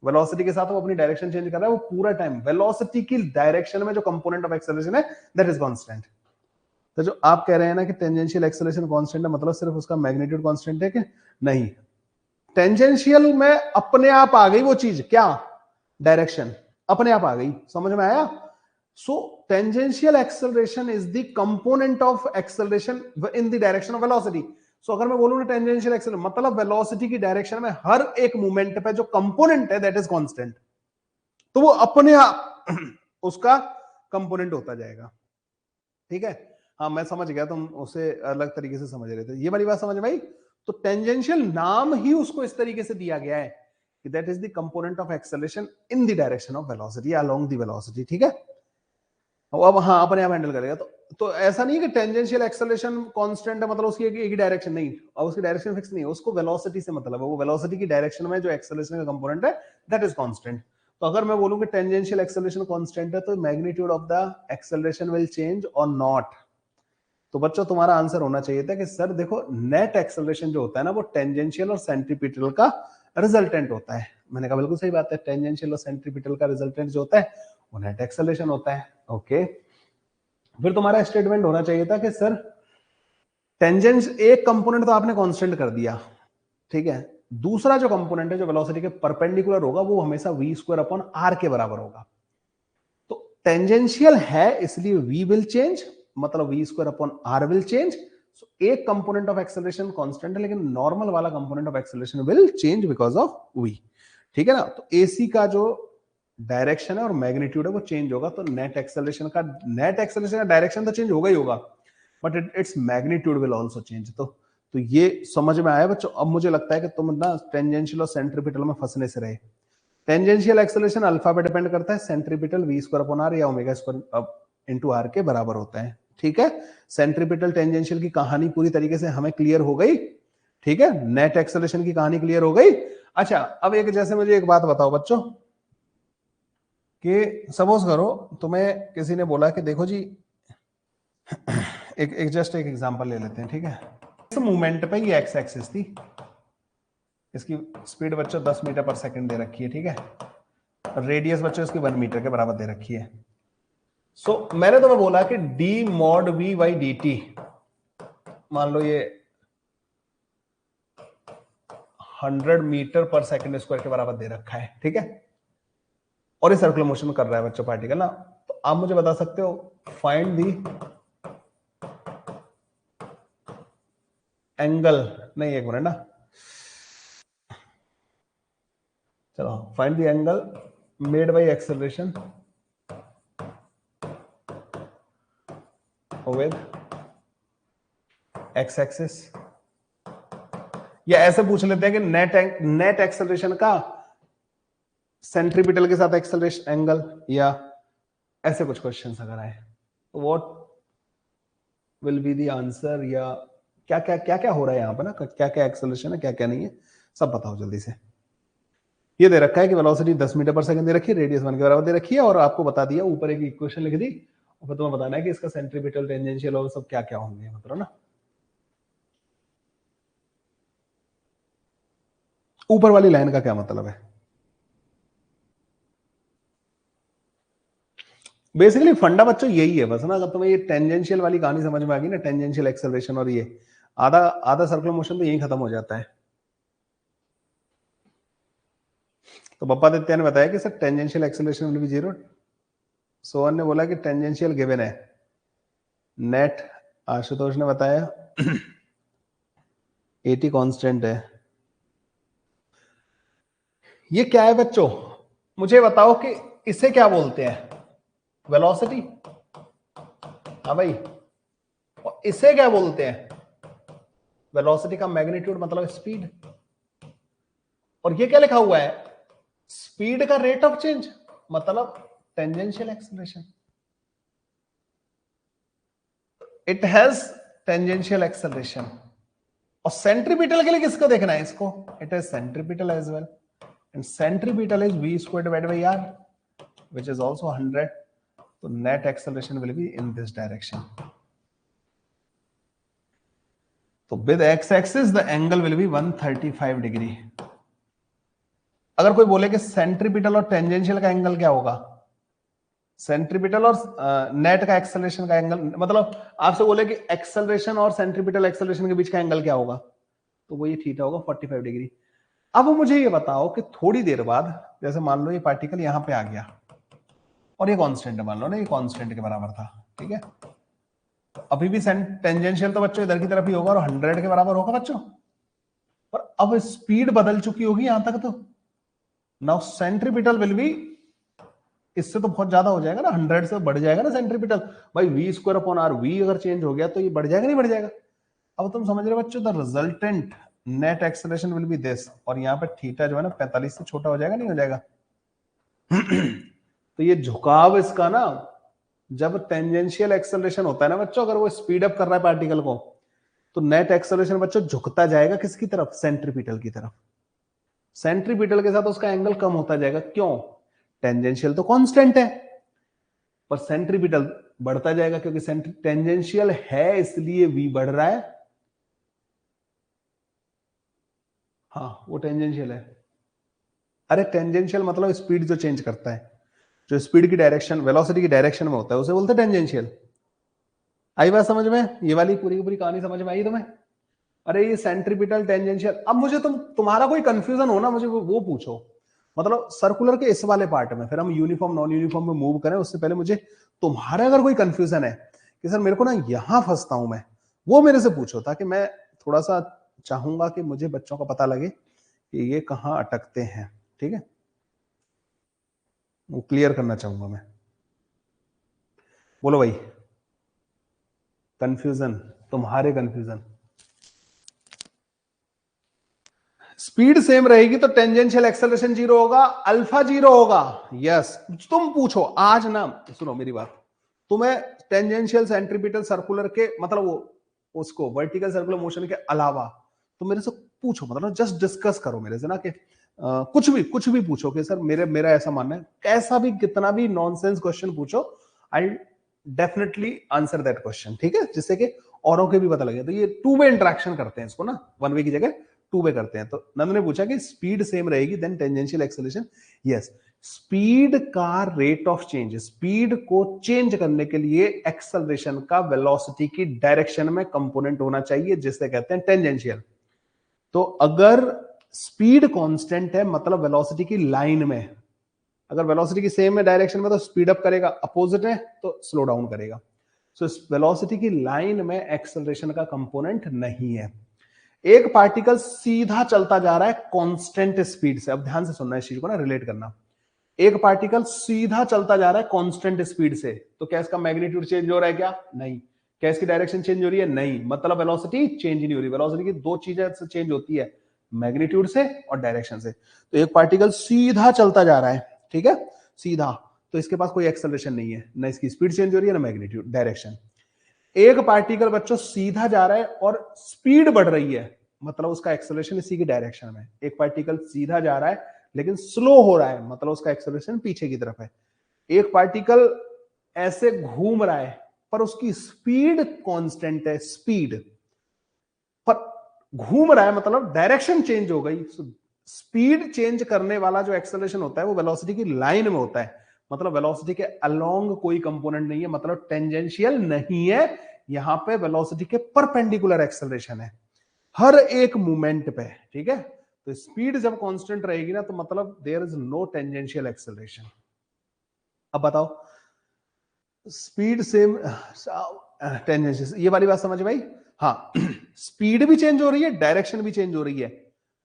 वेलोसिटी के साथ वो अपनी डायरेक्शन चेंज कर रहा है, वो पूरा टाइम वेलोसिटी की डायरेक्शन में जो कंपोनेंट ऑफ एक्सेलरेशन है दैट इज कांस्टेंट। तो जो आप कह रहे हैं ना कि टेंजेंशियल एक्सेलरेशन कांस्टेंट है, मतलब सिर्फ उसका मैग्नीट्यूड कांस्टेंट है कि नहीं, टेंजेंशियल में अपने आप आ गई वो चीज, क्या, डायरेक्शन अपने आप आ गई, समझ में आया। So tangential acceleration is the component of acceleration in the direction of velocity. So अगर मैं बोलूं ना टेंजेंशियल एक्सेलरेशन मतलब वेलोसिटी की डायरेक्शन में हर एक मूवमेंट पे जो कंपोनेंट है दैट इज कांस्टेंट, तो वो अपने आप उसका कंपोनेंट होता जाएगा। ठीक है, हाँ मैं समझ गया, तुम उसे अलग तरीके से समझ रहे थे, ये वाली बात समझ में आई। तो टेंजेंशियल नाम ही उसको इस तरीके से दिया गया है कि that is the component of acceleration in the direction of velocity along the velocity. ठीक है, अब हाँ अपने आप हैंडल करेगा। तो ऐसा नहीं है कि टेंजेंशियल एक्सेलरेशन कांस्टेंट है मतलब उसकी एक ही डायरेक्शन, नहीं, और उसकी डायरेक्शन फिक्स नहीं है, उसको वेलोसिटी से मतलब है, वो वेलोसिटी की डायरेक्शन में जो एक्सेलरेशन का कंपोनेंट है दैट इज कांस्टेंट। तो अगर मैं बोलूं कि टेंजेंशियल एक्सेलरेशन कांस्टेंट है तो magnitude of the acceleration will change और नॉट। तो बच्चों तुम्हारा आंसर होना चाहिए था कि सर देखो नेट एक्सेलरेशन जो होता है ना वो टेंजेंशियल और सेंट्रीपिटल का रिजल्टेंट होता है। मैंने कहा बिल्कुल सही बात है, टेंजेंशियल और सेंट्रीपिटल का रिजल्टेंट जो होता है वो नेट एक्सेलरेशन होता है। ओके, फिर तुम्हारा स्टेटमेंट होना चाहिए था कि सर टेंजेंस एक कंपोनेंट तो आपने कांस्टेंट कर दिया, ठीक है, दूसरा जो कंपोनेंट है जो वेलोसिटी के परपेंडिकुलर होगा वो हमेशा v स्क्वायर अपॉन r के बराबर होगा। तो टेंजेंशियल है इसलिए v विल चेंज, मतलब v square upon r will change. एक कंपोनेंट ऑफ एक्सेलरेशन कांस्टेंट है लेकिन नॉर्मल वाला component of acceleration will change because of v। ठीक है ना, तो ac का जो डायरेक्शन है और मैग्नीट्यूड है वो चेंज होगा, तो नेट एक्सेलरेशन का डायरेक्शन तो चेंज होगा ही होगा, but its magnitude will also change. तो ये समझ में आया बच्चों। अब मुझे लगता है कि तुम ना टेंजेंशियल और सेंट्रीपिटल में फंसने से रहे। टेंजेंशियल एक्सेलरेशन अल्फा पे डिपेंड करता है, centripetal v square upon r या ओमेगा स्क्वायर इनटू r के बराबर होता है। ठीक है, सेंट्रीपिटल टेंजेंशियल की कहानी पूरी तरीके से हमें क्लियर हो गई। ठीक है, नेट एक्सेलरेशन की कहानी क्लियर हो गई। अच्छा, अब एक जैसे मुझे एक बात बताओ बच्चों कि सपोज करो तुम्हें किसी ने बोला कि देखो जी एक जस्ट एक एग्जांपल ले लेते हैं। ठीक है, इस मूवमेंट पे ये एक्स एक्सिस थी, इसकी स्पीड बच्चों 10 मीटर पर सेकंड दे रखी है। ठीक है, रेडियस बच्चों इसकी 1 मीटर के बराबर दे रखी है। सो मैंने तुम्हें बोला कि d mod v by D T, मान लो ये 100 मीटर पर सेकंड स्क्वायर के बराबर दे रखा है। ठीक है, और ये सर्कुलर मोशन में कर रहा है बच्चों पार्टिकल ना। तो आप मुझे बता सकते हो फाइंड दी एंगल, नहीं एक मिनट ना, चलो find the angle made by acceleration with x axis, या ऐसे पूछ लेते हैं कि नेट एक्सेलरेशन का सेंट्रीपिटल के साथ एक्सेलरेशन एंगल, या ऐसे कुछ क्वेश्चंस अगर आए तो what will be the answer, या क्या क्या हो रहा है यहाँ पर ना, क्या क्या एक्सेलरेशन है क्या क्या नहीं है, सब बताओ जल्दी से। ये दे रखा है कि वेलोसिटी 10 मीटर पर सेकंड दे रखी है, रेडियस 1 के बराबर दे रखी है, और आपको बता दिया ऊपर एक इक्वेशन लिख दी, और फिर तुम्हें बताना है कि इसका सेंट्रीपिटल टेंजेंशियल और सब क्या क्या होंगे, मतलब ना। ऊपर वाली लाइन का क्या मतलब है? बेसिकली फंडा बच्चों यही है बस ना। अगर तुम्हें ये टेंजेंशियल वाली कहानी समझ में आ गई ना, टेंजेंशियल एक्सेलरेशन, और ये आधा आधा सर्कुलर मोशन तो यही खत्म हो जाता है। तो बप्पादित्य ने बताया कि sir tangential acceleration will be zero. Sohan ने बोला कि टेंजेंशियल गिवन है नेट। आशुतोष ने बताया 80 कांस्टेंट है। ये क्या है बच्चों, मुझे बताओ कि इसे क्या बोलते हैं? वेलोसिटी। हाँ भाई, और इसे क्या बोलते हैं? वेलोसिटी का मैग्नीट्यूड मतलब स्पीड। और ये क्या लिखा हुआ है? स्पीड का रेट ऑफ चेंज, मतलब tangential acceleration. It has tangential acceleration. और सेंट्रीपिटल के लिए किसको देखना है? इसको। It is centripetal as well, and centripetal is v square divided by r which is also 100. So net acceleration will be in this direction. So with x axis the angle will be 135 degree. अगर कोई बोले कि centripetal और tangential का angle क्या होगा, centripetal और net का एक्सेलरेशन का एंगल, मतलब आपसे बोले कि एक्सेलरेशन और सेंट्रीपिटल एक्सेलरेशन के बीच का एंगल क्या होगा, तो वो ये थीटा होगा 45 डिग्री। अब मुझे ये बताओ कि थोड़ी देर बाद जैसे मान लो ये पार्टिकल यहां पे आ गया और ये कांस्टेंट है, मान लो ना ये कांस्टेंट के बराबर था, ठीक है, तो अभी भी टेंजेंशियल तो बच्चों इधर की तरफ ही होगा और 100 के बराबर होगा बच्चों, पर अब स्पीड बदल चुकी होगी यहां तक, तो नाउ सेंट्रीपिटल विल बी, इससे तो बहुत ज्यादा हो जाएगा ना, 100 से बढ़ जाएगा ना सेंट्रीपिटल, भाई V square upon R, V अगर चेंज हो गया तो ये बढ़ जाएगा नहीं बढ़ जाएगा। अब तुम समझ रहे हो बच्चों, the resultant net acceleration will be this, और यहाँ पे थीटा जो है ना 45 से छोटा हो जाएगा नहीं हो जाएगा। तो ये झुकाव इसका ना, जब टेंजेंशियल एक्सेलरेशन होता है ना बच्चों, अगर वो स्पीड अप कर रहा है पार्टिकल को, तो नेट एक्सेलरेशन बच्चों झुकता जाएगा किसकी तरफ, सेंट्रीपिटल की तरफ। सेंट्रीपिटल के साथ उसका एंगल कम होता जाएगा, क्यों, टेंजेंशियल तो कांस्टेंट है, पर सेंट्रीपिटल बढ़ता जाएगा, क्योंकि टेंजेंशियल है इसलिए वी बढ़ रहा है, हाँ वो टेंजेंशियल है। अरे टेंजेंशियल मतलब स्पीड जो चेंज करता है, जो स्पीड की डायरेक्शन, वेलोसिटी की डायरेक्शन में होता है, उसे बोलते हैं टेंजेंशियल। आई बात समझ में, ये वाली पूरी की पूरी कहानी समझ में आई तुम्हें। अरे ये सेंट्रीपिटल टेंजेंशियल, अब मुझे तुम्हारा कोई कंफ्यूजन हो ना, मुझे वो पूछो, मतलब सर्कुलर के इस वाले पार्ट में, फिर हम यूनिफॉर्म नॉन यूनिफॉर्म में मूव करें उससे पहले मुझे तुम्हारा अगर कोई कंफ्यूजन है कि सर मेरे को ना यहां फंसता हूं मैं, वो मेरे से पूछो, ताकि मैं थोड़ा सा चाहूंगा कि मुझे बच्चों का पता लगे कि ये कहां अटकते हैं, ठीक है, वो क्लियर करना चाहूंगा मैं। बोलो भाई, कंफ्यूजन, तुम्हारे कंफ्यूजन। स्पीड सेम रहेगी तो टेंजेंशियल एक्सेलरेशन जीरो होगा, अल्फा जीरो होगा, यस। तुम पूछो आज ना, सुनो मेरी बात, तुम्हें टेंजेंशियल सेंट्रीपिटल सर्कुलर के मतलब वो उसको वर्टिकल सर्कुलर मोशन के अलावा तो मेरे से पूछो, मतलब जस्ट डिस्कस करो मेरे से ना कि कुछ भी पूछो कि सर मेरा ऐसा मानना है, कैसा भी कितना भी नॉनसेंस क्वेश्चन पूछो, I definitely answer that question, ठीक है, जिससे कि औरों के भी पता लगे। तो ये टू वे इंटरेक्शन करते हैं इसको ना, वन वे की जगह टू वे करते हैं। तो नंद ने पूछा कि स्पीड सेम रहेगी then tangential acceleration, yes. Speed का रेट ऑफ चेंज, स्पीड को चेंज करने के लिए एक्सेलरेशन का वेलोसिटी की डायरेक्शन में कंपोनेंट होना चाहिए, जिसे कहते हैं टेंजेंशियल। तो अगर स्पीड कांस्टेंट है मतलब वेलोसिटी की लाइन में, अगर वेलोसिटी की सेम है डायरेक्शन में तो स्पीड अप करेगा, अपोजिट है तो स्लो डाउन करेगा। सो वेलोसिटी की लाइन में एक्सेलरेशन का कंपोनेंट नहीं है। एक पार्टिकल सीधा चलता जा रहा है कांस्टेंट स्पीड से, अब ध्यान से सुनना इस चीज को ना, रिलेट करना। एक पार्टिकल सीधा चलता जा रहा है कांस्टेंट स्पीड से, तो क्या इसका मैग्नीट्यूड चेंज हो रहा है क्या, नहीं। क्या इसकी डायरेक्शन चेंज हो रही है, नहीं, मतलब वेलोसिटी चेंज नहीं हो रही। वेलोसिटी की दो चीजें से चेंज होती है, मैग्नीट्यूड से और डायरेक्शन से। तो एक पार्टिकल सीधा चलता जा रहा है, ठीक है, सीधा, तो इसके पास कोई एक्सेलरेशन नहीं है, ना इसकी स्पीड चेंज हो रही है ना मैग्नीट्यूड डायरेक्शन। एक पार्टिकल बच्चों सीधा जा रहा है और स्पीड बढ़ रही है, मतलब उसका एक्सेलरेशन इसी की डायरेक्शन में। एक पार्टिकल सीधा जा रहा है लेकिन स्लो हो रहा है, मतलब उसका एक्सेलरेशन पीछे की तरफ है। एक पार्टिकल ऐसे घूम रहा है पर उसकी स्पीड कांस्टेंट है, स्पीड पर घूम रहा है मतलब डायरेक्शन चेंज हो गई। स्पीड चेंज करने वाला जो एक्सेलरेशन होता है वो वेलोसिटी की लाइन में होता है, मतलब वेलोसिटी के अलोंग कोई कंपोनेंट नहीं है, मतलब टेंजेंशियल नहीं है। यहां पे वेलोसिटी के परपेंडिकुलर एक्सेलरेशन है हर एक मूवमेंट पे, ठीक है। तो स्पीड जब कांस्टेंट रहेगी ना तो मतलब there is no tangential acceleration. अब बताओ, स्पीड सेम टेंजेंशियल, ये वाली बात समझ में आई, हाँ। स्पीड भी चेंज हो रही है, डायरेक्शन भी चेंज हो रही है,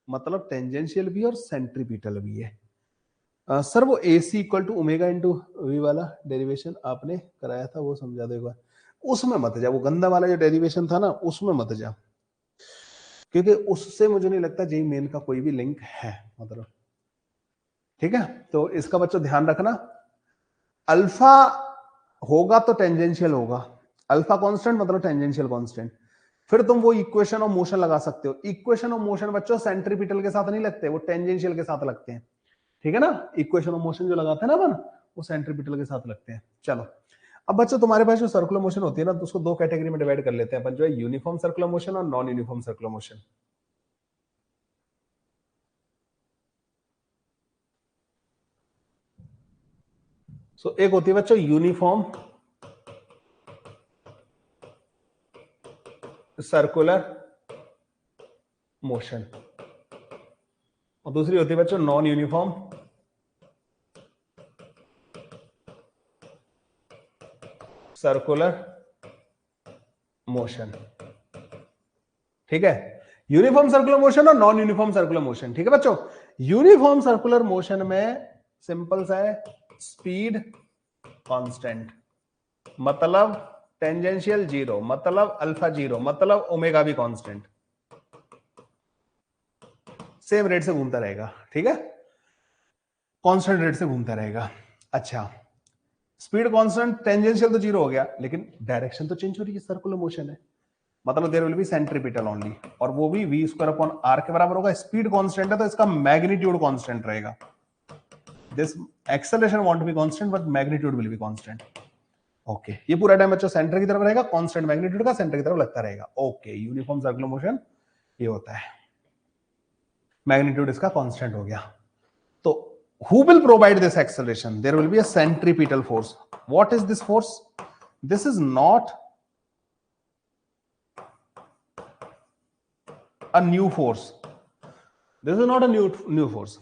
मतलब टेंजेंशियल भी और सेंट्रीपिटल भी है। सर वो A C equal to omega into V वाला डेरिवेशन आपने कराया था, वो समझा दो एक बार। उसमें मत जा, वो गंदा वाला जो डेरिवेशन था ना उसमें मत जा, क्योंकि उससे मुझे नहीं लगता जेई मेन का कोई भी लिंक है, मतलब ठीक है। तो इसका बच्चों ध्यान रखना, अल्फा होगा तो टेंजेंशियल होगा, अल्फा कांस्टेंट मतलब टेंजेंशियल कांस्टेंट। फिर तुम वो इक्वेशन ऑफ मोशन लगा सकते हो। इक्वेशन ऑफ मोशन बच्चों सेंट्रीपिटल के साथ नहीं लगते, वो टेंजेंशियल के साथ लगते हैं, ठीक है ना। इक्वेशन ऑफ मोशन जो लगाते हैं ना अपन, वो सेंट्रीपिटल के साथ लगते हैं। चलो अब बच्चों तुम्हारे पास जो सर्कुलर मोशन होती है ना, तो उसको दो कैटेगरी में डिवाइड कर लेते हैं अपन, जो है यूनिफॉर्म सर्कुलर मोशन और नॉन यूनिफॉर्म सर्कुलर मोशन। सो एक होती है बच्चों यूनिफॉर्म सर्कुलर मोशन, और दूसरी होती है बच्चों नॉन यूनिफॉर्म सर्कुलर मोशन। ठीक है, यूनिफॉर्म सर्कुलर मोशन और नॉन यूनिफॉर्म सर्कुलर मोशन। ठीक है बच्चों, यूनिफॉर्म सर्कुलर मोशन में सिंपल सा है, स्पीड कांस्टेंट, मतलब टेंजेंशियल जीरो, मतलब अल्फा जीरो, मतलब ओमेगा भी कांस्टेंट, सेम रेट से घूमता रहेगा। ठीक है, कांस्टेंट रेट से घूमता रहेगा। अच्छा, स्पीड कांस्टेंट, टेंजेंशियल तो जीरो हो गया, लेकिन डायरेक्शन तो चेंज हो रही है, सर्कुलर मोशन है, मतलब there will be centripetal only, और वो भी v स्क्वायर अपॉन r के बराबर होगा। स्पीड कांस्टेंट है तो इसका मैग्नीट्यूड कांस्टेंट रहेगा। This acceleration want be constant but magnitude will be constant. Okay, ये पूरा टाइम बच्चों सेंटर की तरफ रहेगा, कांस्टेंट मैग्नीट्यूड का सेंटर की तरफ लगता रहेगा। ओके, यूनिफॉर्म सर्कुलर मोशन ये होता है, मैग्नीट्यूड इसका कांस्टेंट हो गया। तो who will provide this acceleration? There will be a centripetal force. What is this force? This is not a new force. This is not a new force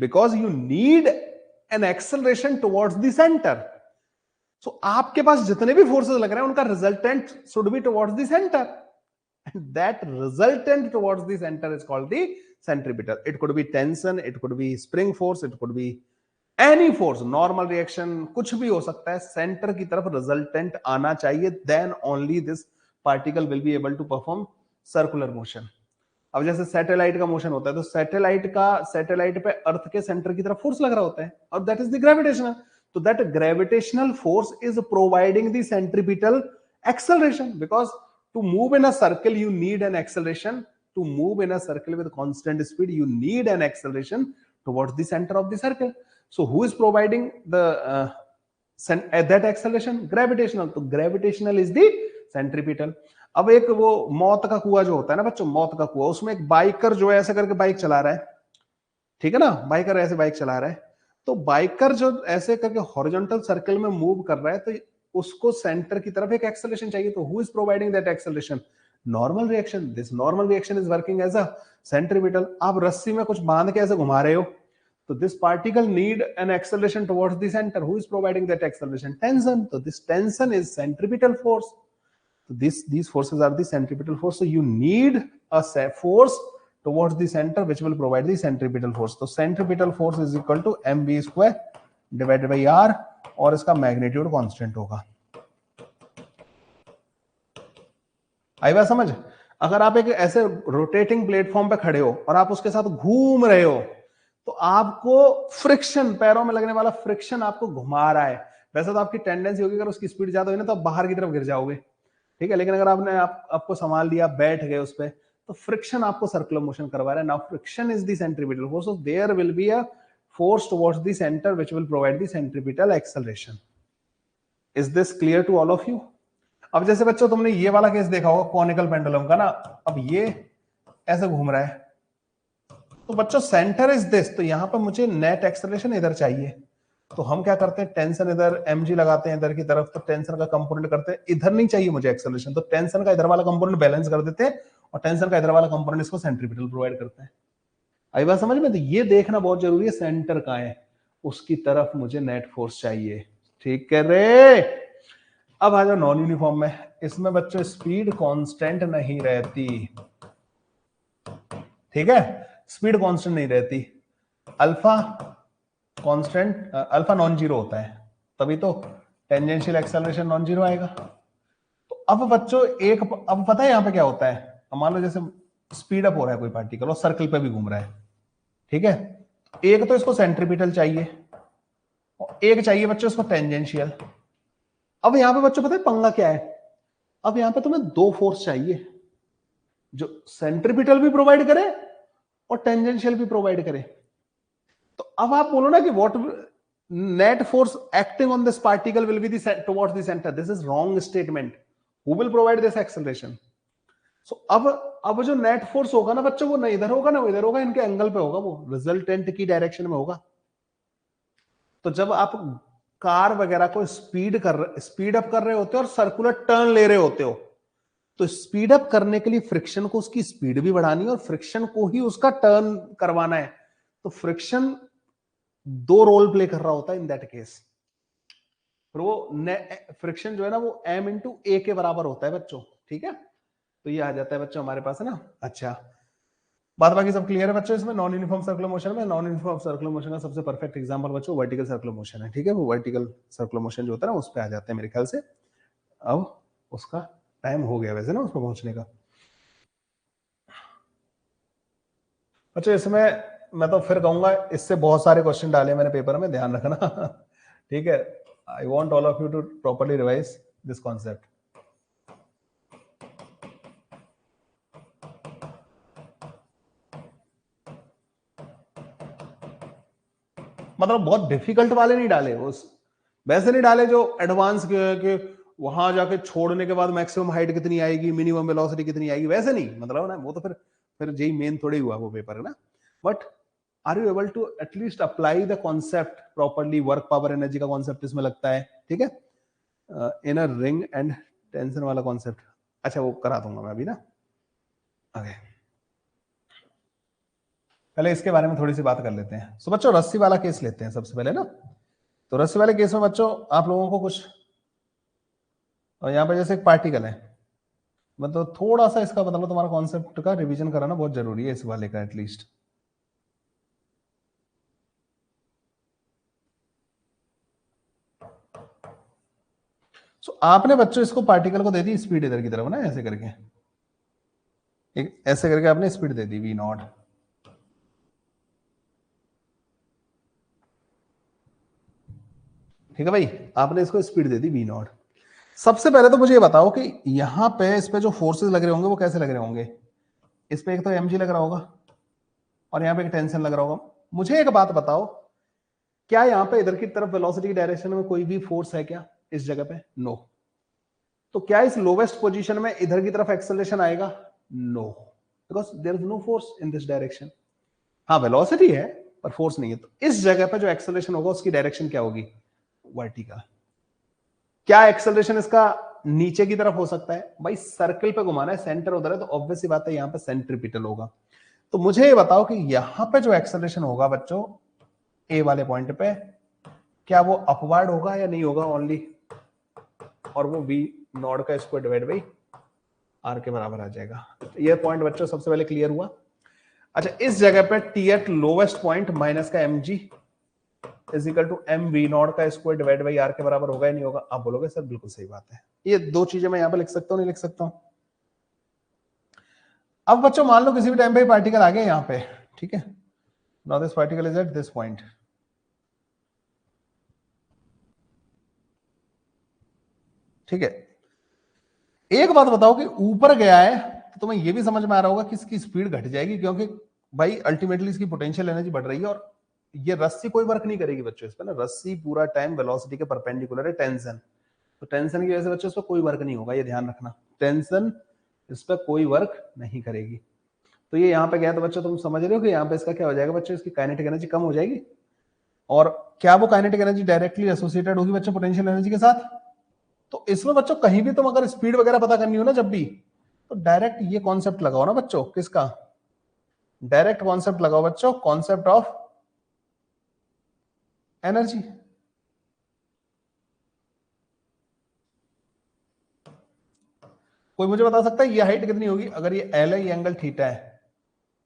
because you need an acceleration towards the center. So आपके पास जितने भी forces लग रहे हैं उनका resultant should be towards the center, and that resultant towards the center is called the centripetal. It could be tension, it could be spring force, it could be any force, normal reaction, कुछ भी हो सकता है, centre की तरफ resultant आना चाहिए, then only this particle will be able to perform circular motion. अब जैसे सैटेलाइट का मोशन होता है, तो सैटेलाइट पे अर्थ के सेंटर की तरफ फोर्स लग रहा होता है, और that is the gravitational. So that gravitational force is providing the centripetal acceleration, because to move in a circle you need an acceleration, to move in a circle with constant speed you need an acceleration towards the centre of the circle. So who is providing the that acceleration? Gravitational. तो gravitational is the centripetal. अब एक वो मौत का कुआं जो होता है ना बच्चों, मौत का कुआं, उसमें एक बाइकर जो है ऐसे करके बाइक चला रहा है, ठीक है ना, बाइकर ऐसे बाइक चला रहा है, तो बाइकर जो ऐसे करके हॉरिजॉन्टल सर्कल में मूव कर रहा है, तो उसको सेंटर की तरफ एक एक्सेलरेशन चाहिए। तो who is providing that acceleration? Normal reaction. This normal reaction is working as a centripetal. आप रस्सी में कुछ बांध के ऐसे घुमा रहे हो, तो this particle need an acceleration towards the center. Who is providing that acceleration? Tension. So this tension is centripetal force. So these forces are the centripetal force. So you need a force towards the center which will provide the centripetal force. So centripetal force is equal to mv square divided by r, और इसका magnitude constant होगा। आई बात समझ? अगर आप एक ऐसे rotating platform पे खड़े हो और आप उसके साथ घूम रहे हो, तो आपको फ्रिक्शन, पैरों में लगने वाला फ्रिक्शन आपको घुमा रहा है। वैसे तो आपकी टेंडेंसी होगी अगर उसकी स्पीड ज्यादा हुई ना तो आप बाहर की तरफ गिर जाओगे, ठीक है, लेकिन अगर आपने आपको संभाल लिया, बैठ गए उस पर, तो फ्रिक्शन आपको सर्कुलर मोशन करवा रहा है। Now friction is the centripetal force, so there will be a force towards the centre which will provide the centripetal acceleration. Is this clear to all of you? अब जैसे बच्चों तुमने ये वाला केस देखा होगा कॉनिकल पेंडुलम का ना, अब ये ऐसे घूम रहा है, तो बच्चों सेंटर इज दिस, तो यहां पर मुझे नेट एक्सेलरेशन इधर चाहिए, तो हम क्या करते हैं, टेंशन इधर mg लगाते हैं इधर की तरफ, तो टेंशन का कंपोनेंट करते हैं, इधर नहीं चाहिए मुझे एक्सेलरेशन, तो टेंशन का इधर वाला कंपोनेंट बैलेंस कर देते हैं, और टेंशन का इधर वाला कंपोनेंट इसको सेंट्रीपिटल प्रोवाइड करते हैं। आई बात समझ में? तो ये देखना बहुत जरूरी है, सेंटर कहां है, उसकी तरफ मुझे नेट फोर्स चाहिए। ठीक है रे? अब आ जाओ नॉन यूनिफॉर्म में। इसमें बच्चों स्पीड कांस्टेंट नहीं रहती, ठीक है, स्पीड कांस्टेंट नहीं रहती, alpha constant, alpha non zero होता है, तभी तो टेंजेंशियल एक्सेलरेशन नॉन जीरो आएगा। तो अब बच्चों एक, अब पता है यहां पे क्या होता है, मान लो जैसे स्पीड अप हो रहा है कोई पार्टिकल और सर्कल पे भी घूम रहा है, ठीक है, एक तो इसको सेंट्रीपिटल चाहिए और एक चाहिए बच्चों इसको टेंजेंशियल। अब यहां पे बच्चों पता है पंगा क्या है, अब यहां पे तुम्हें दो फोर्स चाहिए, जो सेंट्रीपिटल भी प्रोवाइड करे और टेंजेंशियल भी प्रोवाइड करे। तो अब आप बोलो ना कि what net force acting on this particle will be towards the centre, this is wrong statement. Who will provide this acceleration? So अब जो नेट फोर्स होगा ना बच्चों, वो ना इधर होगा ना वो इधर होगा, इनके एंगल पे होगा, वो रिजल्टेंट की डायरेक्शन में होगा। तो जब आप कार वगैरह को स्पीड अप कर रहे होते हो और सर्कुलर टर्न ले रहे होते हो, तो स्पीड अप करने के लिए फ्रिक्शन को उसकी स्पीड भी बढ़ानी है और फ्रिक्शन को ही उसका टर्न करवाना है। तो फ्रिक्शन दो रोल प्ले कर रहा होता है इन दैट केस। फिर वो फ्रिक्शन जो है ना वो m इंटू ए के बराबर होता है बच्चों, ठीक है। तो ये आ जाता है बच्चों हमारे पास, है ना। अच्छा, बात बाकी सब क्लियर है बच्चों। इसमें नॉन यूनिफॉर्म सर्कुलर मोशन में, नॉन यूनिफॉर्म सर्कुलर मोशन का सबसे परफेक्ट एग्जांपल बच्चों वर्टिकल सर्कुलर मोशन है, ठीक है। वो वर्टिकल सर्कुलर मोशन जो होता है ना उस पे आ जाते हैं मेरे ख्याल से। अब उसका टाइम हो गया वैसे ना उसको पहुंचने का। अच्छा, इसमें मैं तो फिर कहूंगा इससे बहुत सारे क्वेश्चन डाले मैंने पेपर में, ध्यान रखना ठीक है। I want all of you to properly revise this concept. मतलब बहुत डिफिकल्ट वाले नहीं डाले, उस वैसे नहीं डाले जो एडवांस के वहां जाके छोड़ने के बाद मैक्सिमम हाइट कितनी आएगी, मिनिमम वेलोसिटी कितनी आएगी, वैसे नहीं। मतलब ना वो तो फिर जेई मेन थोड़ी हुआ वो पेपर, है ना। But are you able to at least apply the concept properly. Work power energy का कॉन्सेप्ट इसमें लगता है, ठीक है। इनर रिंग एंड टेंशन वाला कॉन्सेप्ट, अच्छा वो करा दूंगा मैं अभी ना। ओके, पहले इसके बारे में थोड़ी सी बात कर लेते हैं। सो बच्चों रस्सी वाला केस लेते हैं सबसे पहले ना। तो रस्सी वाले केस में बच्चों आप लोगों को कुछ, और यहाँ पे जैसे एक पार्टिकल है, मतलब थोड़ा सा इसका मतलब तुम्हारा कॉन्सेप्ट का रिवीजन कराना बहुत जरूरी है इस वाले का एटलीस्ट। सो आपने बच्चों इसको पार्टिकल को दे दी स्पीड इधर की तरफ ना, ऐसे करके एक ऐसे करके आपने speed they the v not, ठीक है भाई। आपने इसको speed they the v not. सबसे पहले तो मुझे ये बताओ कि यहां पे इस पे जो फोर्सेस लग रहे होंगे वो कैसे लग रहे होंगे। इस पे एक तो mg लग रहा होगा और यहाँ पे एक टेंशन लग रहा होगा। मुझे एक बात बताओ, क्या यहाँ पे इधर की तरफ वेलोसिटी की डायरेक्शन में कोई भी फोर्स है क्या इस जगह पे? नो। तो क्या इस लोवेस्ट पोजीशन में इधर की तरफ एक्सेलरेशन आएगा? No, because there is no force in this direction. हाँ वेलोसिटी है पर फोर्स नहीं है। तो इस जगह पे जो एक्सेलरेशन होगा उसकी डायरेक्शन क्या होगी? वर्टिकल। क्या एक्सेलरेशन इसका नीचे की तरफ हो सकता है? भाई सर्कल पे घुमाना है, सेंटर उधर है, तो ऑब्वियस सी बात है यहाँ पे सेंट्रीपिटल होगा। तो मुझे ये बताओ कि यहां पे जो एक्सेलरेशन होगा बच्चों ए वाले पॉइंट पे, क्या वो अपवर्ड होगा या नहीं होगा ओनली, और वो v नॉट का स्क्वायर डिवाइड बाई आर के बराबर आ जाएगा। ये पॉइंट बच्चों सबसे पहले क्लियर हुआ। अच्छा, इस जगह पे T at lowest point minus का M G is equal to M V not का स्क्वायर डिवाइड बाई आर के बराबर होगा या नहीं होगा? आप बोलोगे सर बिल्कुल सही बात है। ये दो चीजें मैं यहां पे लिख सकता हूं, नहीं लिख सकता हूं? अब बच्चों मान लो किसी भी टाइम पे पार्टिकल आ गया यहां पे, ठीक है। Now this particle is at this point, ठीक है। एक बात बताओ कि ऊपर गया है तो तुम्हें यह भी समझ में आ रहा होगा कि इसकी स्पीड घट जाएगी, क्योंकि भाई अल्टीमेटली इसकी पोटेंशियल एनर्जी बढ़ रही है और ये रस्सी कोई वर्क नहीं करेगी बच्चों इस पर ना। रस्सी पूरा टाइम वेलोसिटी के परपेंडिकुलर है टेंशन, तो टेंशन की वजह से बच्चों इस पर कोई वर्क नहीं होगा, ये ध्यान रखना। टेंशन इस पर कोई वर्क नहीं करेगी। तो ये यहाँ पे गया तो बच्चों तुम समझ रहे हो कि यहाँ पे इसका क्या हो जाएगा बच्चों, इसकी काइनेटिक एनर्जी कम हो जाएगी। और क्या वो काइनेटिक एनर्जी डायरेक्टली एसोसिएटेड होगी बच्चों पोटेंशियल एनर्जी के साथ? तो इसमें बच्चों कहीं भी तुम अगर स्पीड वगैरह पता करनी हो ना जब भी, तो डायरेक्ट ये कॉन्सेप्ट लगाओ ना बच्चों। किसका? डायरेक्ट कॉन्सेप्ट लगाओ बच्चों, कॉन्सेप्ट ऑफ एनर्जी। कोई मुझे बता सकता है ये हाइट कितनी होगी? अगर ये एल है, ये एंगल थीटा है,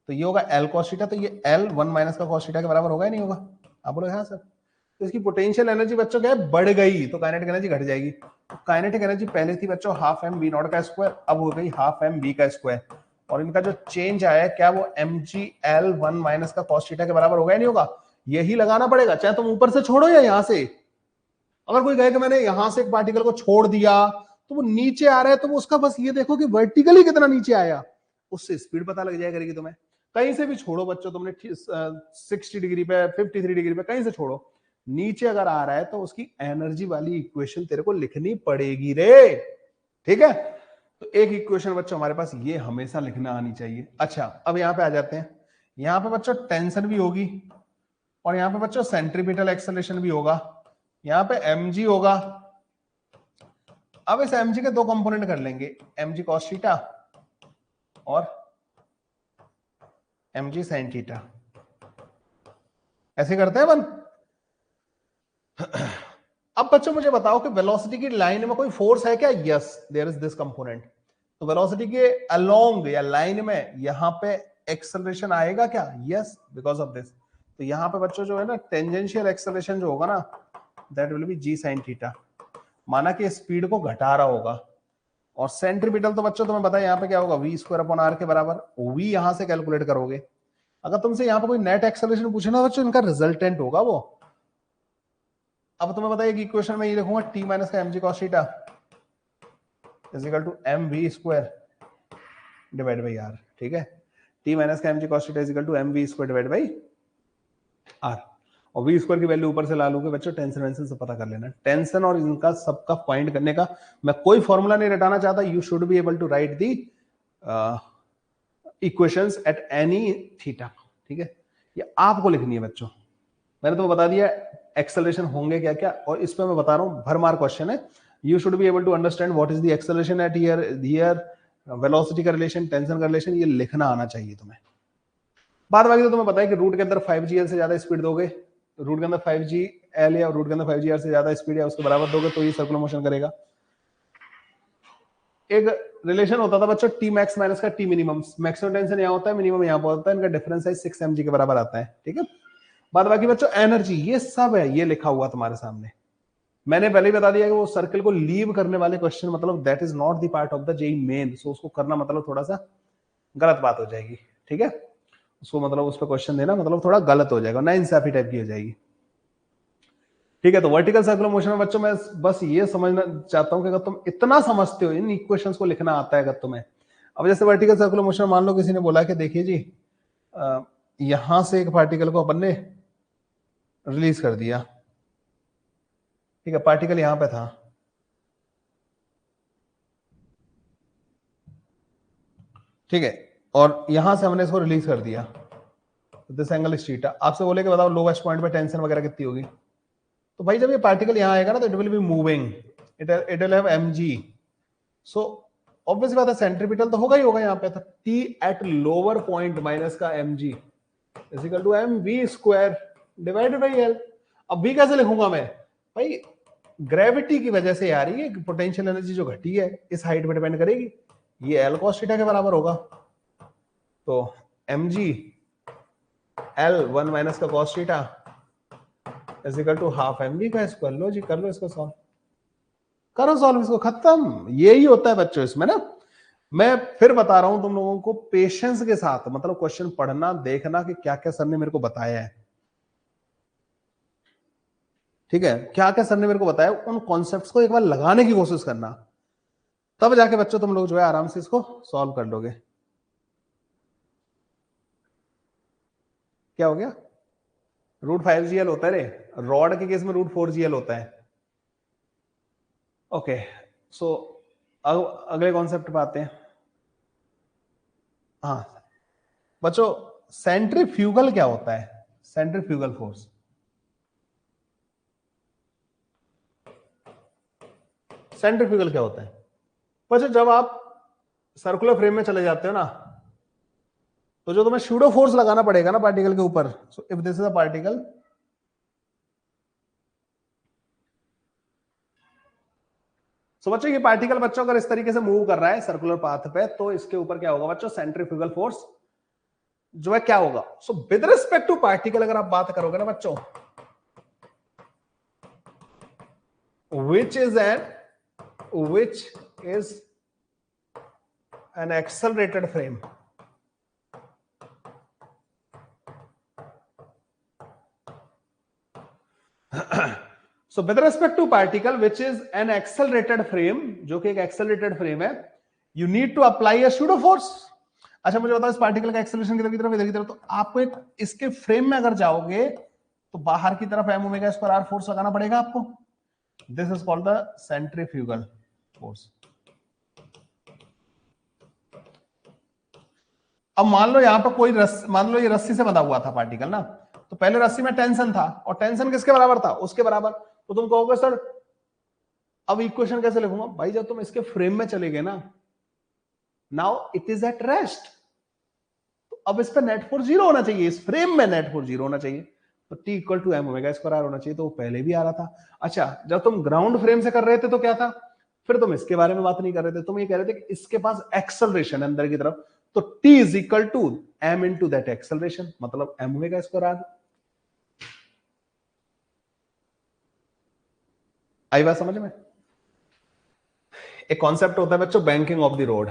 तो ये होगा एल कॉस थीटा। तो ये एल 1 माइनस का कॉस थीटा के बराबर होगा या नहीं होगा? आप बोलोगे हाँ सर। तो इसकी पोटेंशियल एनर्जी बच्चों क्या है? बढ़ गई, तो काइनेटिक एनर्जी घट जाएगी। तो काइनेटिक एनर्जी पहले थी बच्चों हाफ एम वी नॉट का स्क्वायर, अब हो गई हाफ एम वी का स्क्वायर। और इनका जो चेंज आया है, क्या वो एम जी एल 1 माइनस का कॉस थीटा के बराबर होगा या नहीं होगा? यही लगाना पड़ेगा, चाहे तुम ऊपर से छोड़ो या यहां से। अगर कोई कहे कि मैंने यहां से एक पार्टिकल को छोड़ दिया तो वो नीचे आ रहा है, तो वो उसका बस ये देखो कि वर्टिकली कितना नीचे आया, उससे स्पीड पता लग जाया करेगी तुम्हें। कहीं से भी छोड़ो बच्चों, तुमने 60 डिग्री पे, 53 डिग्री पे, कहीं से छोड़ो, नीचे अगर आ रहा है तो उसकी एनर्जी वाली इक्वेशन तेरे को लिखनी पड़ेगी रे, ठीक है। तो एक इक्वेशन बच्चों हमारे पास ये हमेशा लिखना आनी चाहिए। अच्छा, अब यहां पे आ जाते हैं। यहां पे बच्चों टेंशन भी होगी और यहाँ पे बच्चों सेंट्रीपिटल एक्सेलरेशन भी होगा, यहाँ पे mg होगा। अब इस mg के दो कंपोनेंट कर लेंगे, mg cos थीटा और mg sin थीटा, ऐसे करते हैं अपन। अब बच्चों मुझे बताओ कि वेलोसिटी की लाइन में कोई फोर्स है क्या? Yes, there is this component. तो वेलोसिटी के अलोंग या लाइन में यहां पे एक्सेलरेशन आएगा क्या? Yes, because of this. तो यहां पे बच्चों जो है ना टेंजेंशियल एक्सेलरेशन जो होगा ना, that will be G sine theta. माना कि स्पीड को घटा रहा होगा। और सेंट्रीपिटल तो बच्चों तुम्हें पता है यहाँ पे क्या होगा, वी स्क्वायर अपॉन आर के बराबर। वी यहां से कैलकुलेट करोगे। अगर तुमसे यहाँ पे कोई नेट एक्सेलरेशन पूछे ना बच्चों, इनका रिजल्टेंट होगा वो। अब तुम्हें बताइए कि इक्वेशन में ये लिखूंगा टी माइनस का mg cos theta is equal to mv square divide by R. ठीक है, टी माइनस का mg cos theta is equal to mv square divide by R. और वी स्क्वायर की वैल्यू ऊपर से ला लूंगे बच्चों, टेंशन वेंशन से पता कर लेना। टेंशन और इनका सबका फाइंड करने का मैं कोई फॉर्मूला नहीं रटाना चाहता। You should be able to write the equations at any theta. ठीक है, ये आपको लिखनी है बच्चों। मैंने तो बता दिया एक्सेलरेशन होंगे क्या क्या, और इस पे मैं बता रहा हूं भरमार क्वेश्चन है। You should be able to understand what is the acceleration at here, velocity का रिलेशन, टेंशन का रिलेशन, ये लिखना आना चाहिए तुम्हें। बाद बाकी तो तुम्हें पता है कि रूट के अंदर 5gl से ज्यादा स्पीड दोगे, रूट के अंदर 5gl या रूट के अंदर 5gr से ज्यादा स्पीड या उसके बराबर दोगे तो ये सर्कुलर मोशन करेगा। एक रिलेशन होता था बच्चों टी मैक्स माइनस का टी मिनिमम। मैक्सिमम टेंशन यहाँ होता है, मिनिमम यहाँ पर होता है, इनका डिफरेंस है 6 mg के बराबर आता है। ठीक है, बाद बाकी बच्चों एनर्जी ये सब है, ये लिखा हुआ तुम्हारे सामने। मैंने पहले ही बता दिया कि वो सर्कल को लीव करने वाले क्वेश्चन मतलब that is not the part of the JEE Main. So उसको करना मतलब थोड़ा सा गलत बात हो जाएगी। ठीक है, उसको मतलब उस पर क्वेश्चन देना मतलब थोड़ा गलत हो जाएगा, ना इंसाफी टाइप की हो जाएगी। ठीक है, तो वर्टिकल सर्कुलर मोशन में बच्चों मैं बस ये समझना चाहता हूं कि अगर तुम इतना समझते हो, इन इक्वेशंस को लिखना आता है अगर तुम्हें। अब जैसे वर्टिकल सर्कुलर मोशन मान लो किसी ने बोला कि देखिए जी यहां से एक पार्टिकल को अपन ने रिलीज कर दिया। ठीक है, पार्टिकल यहां पे था, ठीक है, और यहां से हमने इसको रिलीज कर दिया। This angle is theta. आपसे बोले कि बताओ लोवेस्ट पॉइंट पे टेंशन वगैरह कितनी होगी? तो भाई जब ये पार्टिकल यहां आएगा ना तो it will be moving, it will have mg। So obvious बात है सेंट्रीपिटल तो होगा ही होगा यहाँ पे। तो t at lower point minus का mg is equal to mv square divided by l। अब v कैसे लिखूंगा मैं? भाई ग्रेविटी की वजह से यार ये पोटेंशियल एनर्जी जो घटी है इस हाइट पे डिपेंड करेगी, ये एल cos थीटा के बराबर होगा। तो mg l 1 माइनस का cos theta is equal to half mv का स्क्वायर। लो जी कर लो इसको सॉल्व, करो सॉल्व इसको, खत्म। यही होता है बच्चों इसमें ना। मैं फिर बता रहा हूं तुम लोगों को पेशेंस के साथ मतलब क्वेश्चन पढ़ना, देखना कि क्या क्या सर ने मेरे को बताया है। ठीक है, क्या क्या सर ने मेरे को बताया, उन कॉन्सेप्ट्स को एक बार लगाने की कोशिश करना, तब जाके बच्चों तुम लोग जो है आराम से इसको सॉल्व कर लोगे। क्या हो गया? रूट 5gl होता है रे, रॉड के केस में रूट 4gl होता है। ओके, सो अगले कॉन्सेप्ट पे आते हैं। हाँ बच्चों, सेंट्रीफ्यूगल क्या होता है? सेंट्रीफ्यूगल फोर्स, सेंट्रीफ्यूगल क्या होता है बच्चों? जब आप सर्कुलर फ्रेम में चले जाते हो ना, तो जो तुम्हें शूडो फोर्स लगाना पड़ेगा ना पार्टिकल के ऊपर। So if this is a particle, so बच्चों ये पार्टिकल बच्चों अगर इस तरीके से मूव कर रहा है सर्कुलर पाथ पे, तो इसके ऊपर क्या होगा बच्चों? सेंट्रीफ्यूगल फोर्स जो है क्या होगा? So with respect to particle अगर आप बात करोगे ना बच्चों, which is an accelerated frame, so with respect to particle which is an accelerated frame, जो कि एक accelerated frame है, you need to apply a pseudo force। अच्छा मुझे बताओ इस पार्टिकल का एक्सेलरेशन किधर की तरफ, इधर की तरफ। तो आपको एक इसके फ्रेम में अगर जाओगे तो बाहर की तरफ m omega square r force लगाना पड़ेगा आपको। This is called the centrifugal force. अब मान लो यहां पर कोई मान लो ये रस्सी से बंधा हुआ था पार्टिकल ना, तो पहले रस्सी में टेंशन था और टेंशन किसके बराबर था, उसके बराबर। तो तुम कहोगे सर अब इक्वेशन कैसे लिखूंगा, भाई जब तुम इसके फ्रेम में चले गए ना, now it is at rest, तो अब इस पर नेट फोर्स 0 होना चाहिए, इस फ्रेम में नेट फोर्स 0 होना चाहिए, तो T equal to M omega square होना चाहिए, तो वो पहले भी आ रहा था। अच्छा जब तुम ग्राउंड फ्रेम से कर रहे थे तो क्या था, फिर तुम इसके बारे में बात नहीं कर रहे थे, तुम ये कह रहे थे कि इसके पास एक्सेलरेशन है अंदर की तरफ, तो T is equal to M into that acceleration, मतलब एम ओमेगा स्क्वायर आ गया। आई बात समझ में। एक कॉन्सेप्ट होता है बच्चों बैंकिंग ऑफ द रोड,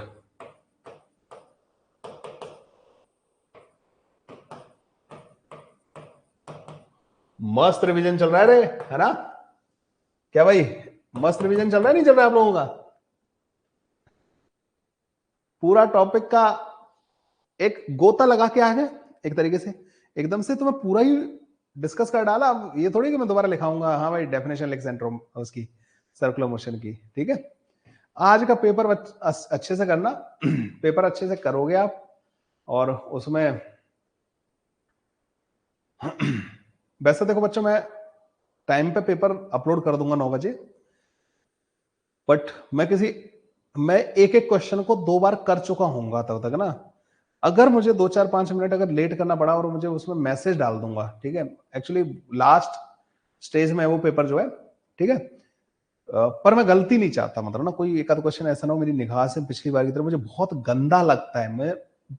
मस्त रिवीजन चल रहा है रे, है ना, क्या भाई मस्त रिवीजन चल रहा है, नहीं चल रहा है आप लोगों का, पूरा टॉपिक का एक गोता लगा के आ गए एक तरीके से, एकदम से तुम्हें पूरा ही डिस्कस कर डाला। अब ये थोड़ी कि मैं दोबारा लिखाऊंगा, हाँ भाई डेफिनेशन लिख सेंट्रोम उसकी सर्कुलर मोशन की, ठीक है। आज का पेपर अच्छे से करना पेपर अच्छे से करोगे आप, और उसमें वैसे देखो बच्चों मैं टाइम पे पेपर अपलोड कर दूंगा 9 बजे, बट मैं एक एक क्वेश्चन को 2 बार कर चुका हूंगा तब तक ना, अगर मुझे 2-4-5 मिनट अगर लेट करना पड़ा और मुझे उसमें मैसेज डाल दूंगा, ठीक है। एक्चुअली लास्ट स्टेज में है वो पेपर जो है, ठीक है, पर मैं गलती नहीं चाहता, मतलब ना कोई एक आध क्वेश्चन ऐसा ना हो मेरी निगाह से पिछली बार की तरह मुझे बहुत गंदा लगता है, मैं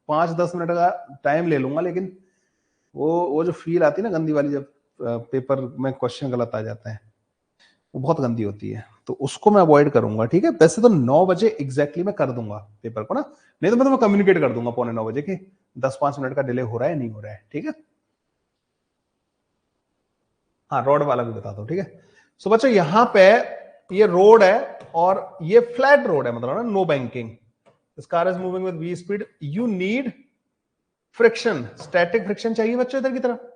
5-10 मिनट का टाइम ले लूंगा, लेकिन वो जो फील आती है ना गंदी वाली, जब पेपर में क्वेश्चन गलत आ जाता है, वो बहुत गंदी होती है, तो उसको मैं अवॉइड करूंगा, ठीक है। वैसे तो 9 बजे एग्जैक्टली मैं कर दूंगा पेपर को ना, नहीं तो मैं तुम्हें कम्युनिकेट कर दूंगा 9:45 कि 10-5 मिनट का डिले हो रहा है नहीं हो रहा है, ठीक है। हाँ रोड वाला भी बता दो, ठीक है। सो बच्चों यहाँ पे ये रोड है और ये फ्लैट रोड है, मतलब ना no banking, this car is moving with v speed, you need friction, static friction चाहिए बच्चों इधर की तरफ।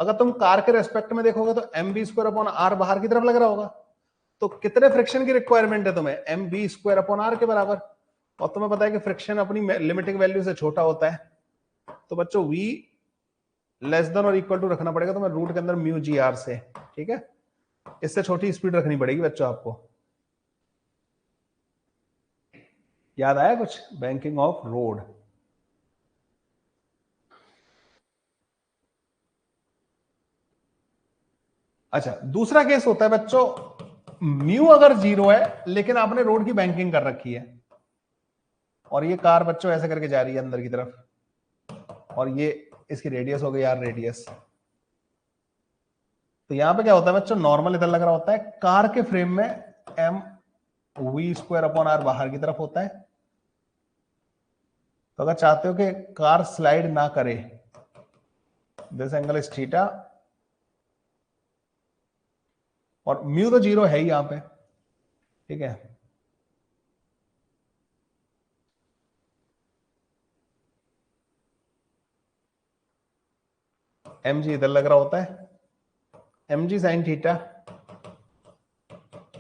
अगर तुम कार के रेस्पेक्ट में देखोगे तो m B square upon r बाहर की तरफ लग रहा होगा, तो कितने फ्रिक्शन की रिक्वायरमेंट है तुम्हें, m B square upon r के बराबर, और तुम्हें पता है कि फ्रिक्शन अपनी लिमिटिंग वैल्यू से छोटा होता है, तो बच्चों v लेस देन और इक्वल टू रखना पड़ेगा तुम्हें रूट के अंदर म्यू जी आर से, ठीक है। इससे छोटी स्पीड रखनी पड़ेगी बच्चों आपको, याद आया कुछ बैंकिंग ऑफ रोड। अच्छा दूसरा केस होता है बच्चों, म्यू अगर 0 है लेकिन आपने रोड की बैंकिंग कर रखी है, और ये कार बच्चों ऐसे करके जा रही है अंदर की तरफ, और ये इसकी रेडियस हो गई यार रेडियस, तो यहां पे क्या होता है बच्चों, नॉर्मल इधर लग रहा होता है, कार के फ्रेम में m v square upon r बाहर की तरफ होता है, तो अगर चाहते हो कि कार स्लाइड ना करे, दिस एंगल इज थीटा, और म्यू तो 0 है ही यहां पे, ठीक है। एम जी इधर लग रहा होता है, m g sine theta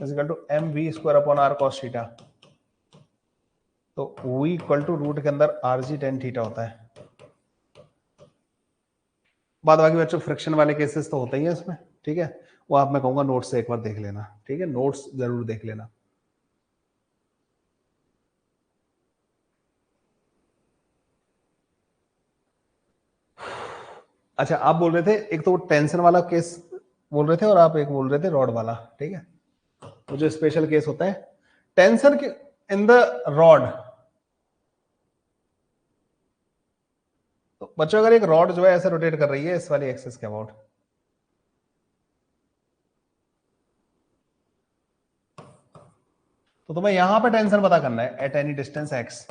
is equal to M v square upon r cos theta, तो v इक्वल टू रूट के अंदर आर जी टेन थीटा होता है। बाद बाकी बच्चों फ्रिक्शन वाले केसेस तो होते ही है इसमें, ठीक है, वो आप मैं कहूंगा नोट्स से एक बार देख लेना, ठीक है, नोट्स जरूर देख लेना। अच्छा आप बोल रहे थे एक तो टेंशन वाला केस बोल रहे थे, और आप एक बोल रहे थे रॉड वाला, ठीक है। तो जो स्पेशल केस होता है टेंशन के इन द रॉड, तो बच्चों अगर एक रॉड जो है ऐसे रोटेट कर रही है इस वाली एक्सिस के अबाउट, तो तुम्हें यहां पे टेंशन पता करना है एट एनी डिस्टेंस एक्स,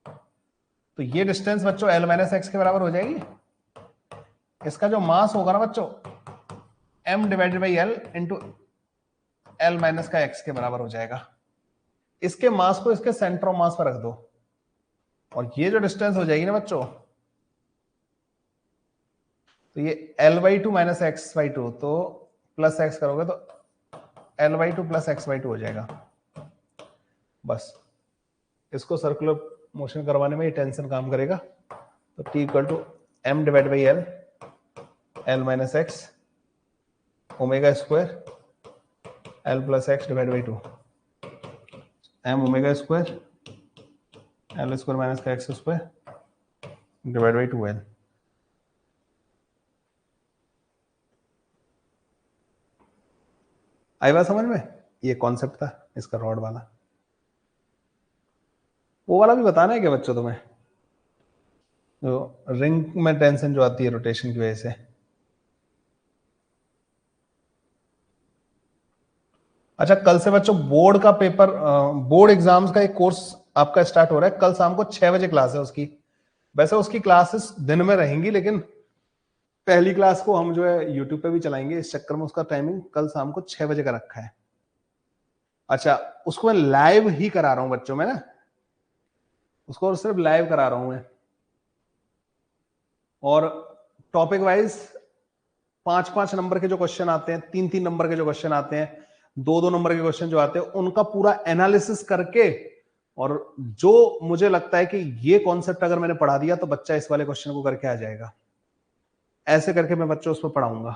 तो ये डिस्टेंस बच्चों एल माइनस एक्स के बराबर हो जाएगी, इसका जो मास होगा ना बच्चों m divided by L into L minus का एक्स के बराबर हो जाएगा, इसके मास को इसके सेंटर ऑफ मास पर रख दो, और ये जो डिस्टेंस हो जाएगी ना बच्चों, तो ये L by two minus x by two, तो प्लस एक्स करोगे तो L by two plus x by two हो जाएगा, बस इसको सर्कुलर मोशन करवाने में ये टेंशन काम करेगा, तो T equal to M divide by L L minus X omega square L plus X divide by 2 M omega square L square minus का X square divide by 2 L. आई बात समझ में? ये कॉन्सेप्ट था इसका रॉड वाला। वो वाला भी बताना है क्या बच्चों तुम्हें, तो रिंग में टेंशन जो आती है रोटेशन की वजह से। अच्छा, कल से बच्चों बोर्ड का पेपर, बोर्ड एग्जाम्स का एक कोर्स आपका स्टार्ट हो रहा है। कल शाम को 6 बजे क्लास है उसकी। वैसे उसकी क्लासेस दिन में रहेंगी, लेकिन पहली क्लास को हम जो है यूट्यूब पे भी चलाएंगे, इस चक्कर में उसका टाइमिंग कल शाम को 6 बजे का रखा है। अच्छा, उसको मैं लाइव ही करा रहा हूं बच्चों में ना, उसको सिर्फ लाइव करा रहा हूं मैं। और टॉपिक वाइज 5-5 नंबर के जो क्वेश्चन आते हैं, 3-3 नंबर के जो क्वेश्चन आते हैं, 2-2 नंबर के क्वेश्चन जो आते हैं, उनका पूरा एनालिसिस करके, और जो मुझे लगता है कि ये कॉन्सेप्ट अगर मैंने पढ़ा दिया तो बच्चा इस वाले क्वेश्चन को करके आ जाएगा, ऐसे करके मैं बच्चों उस पर पढ़ाऊंगा।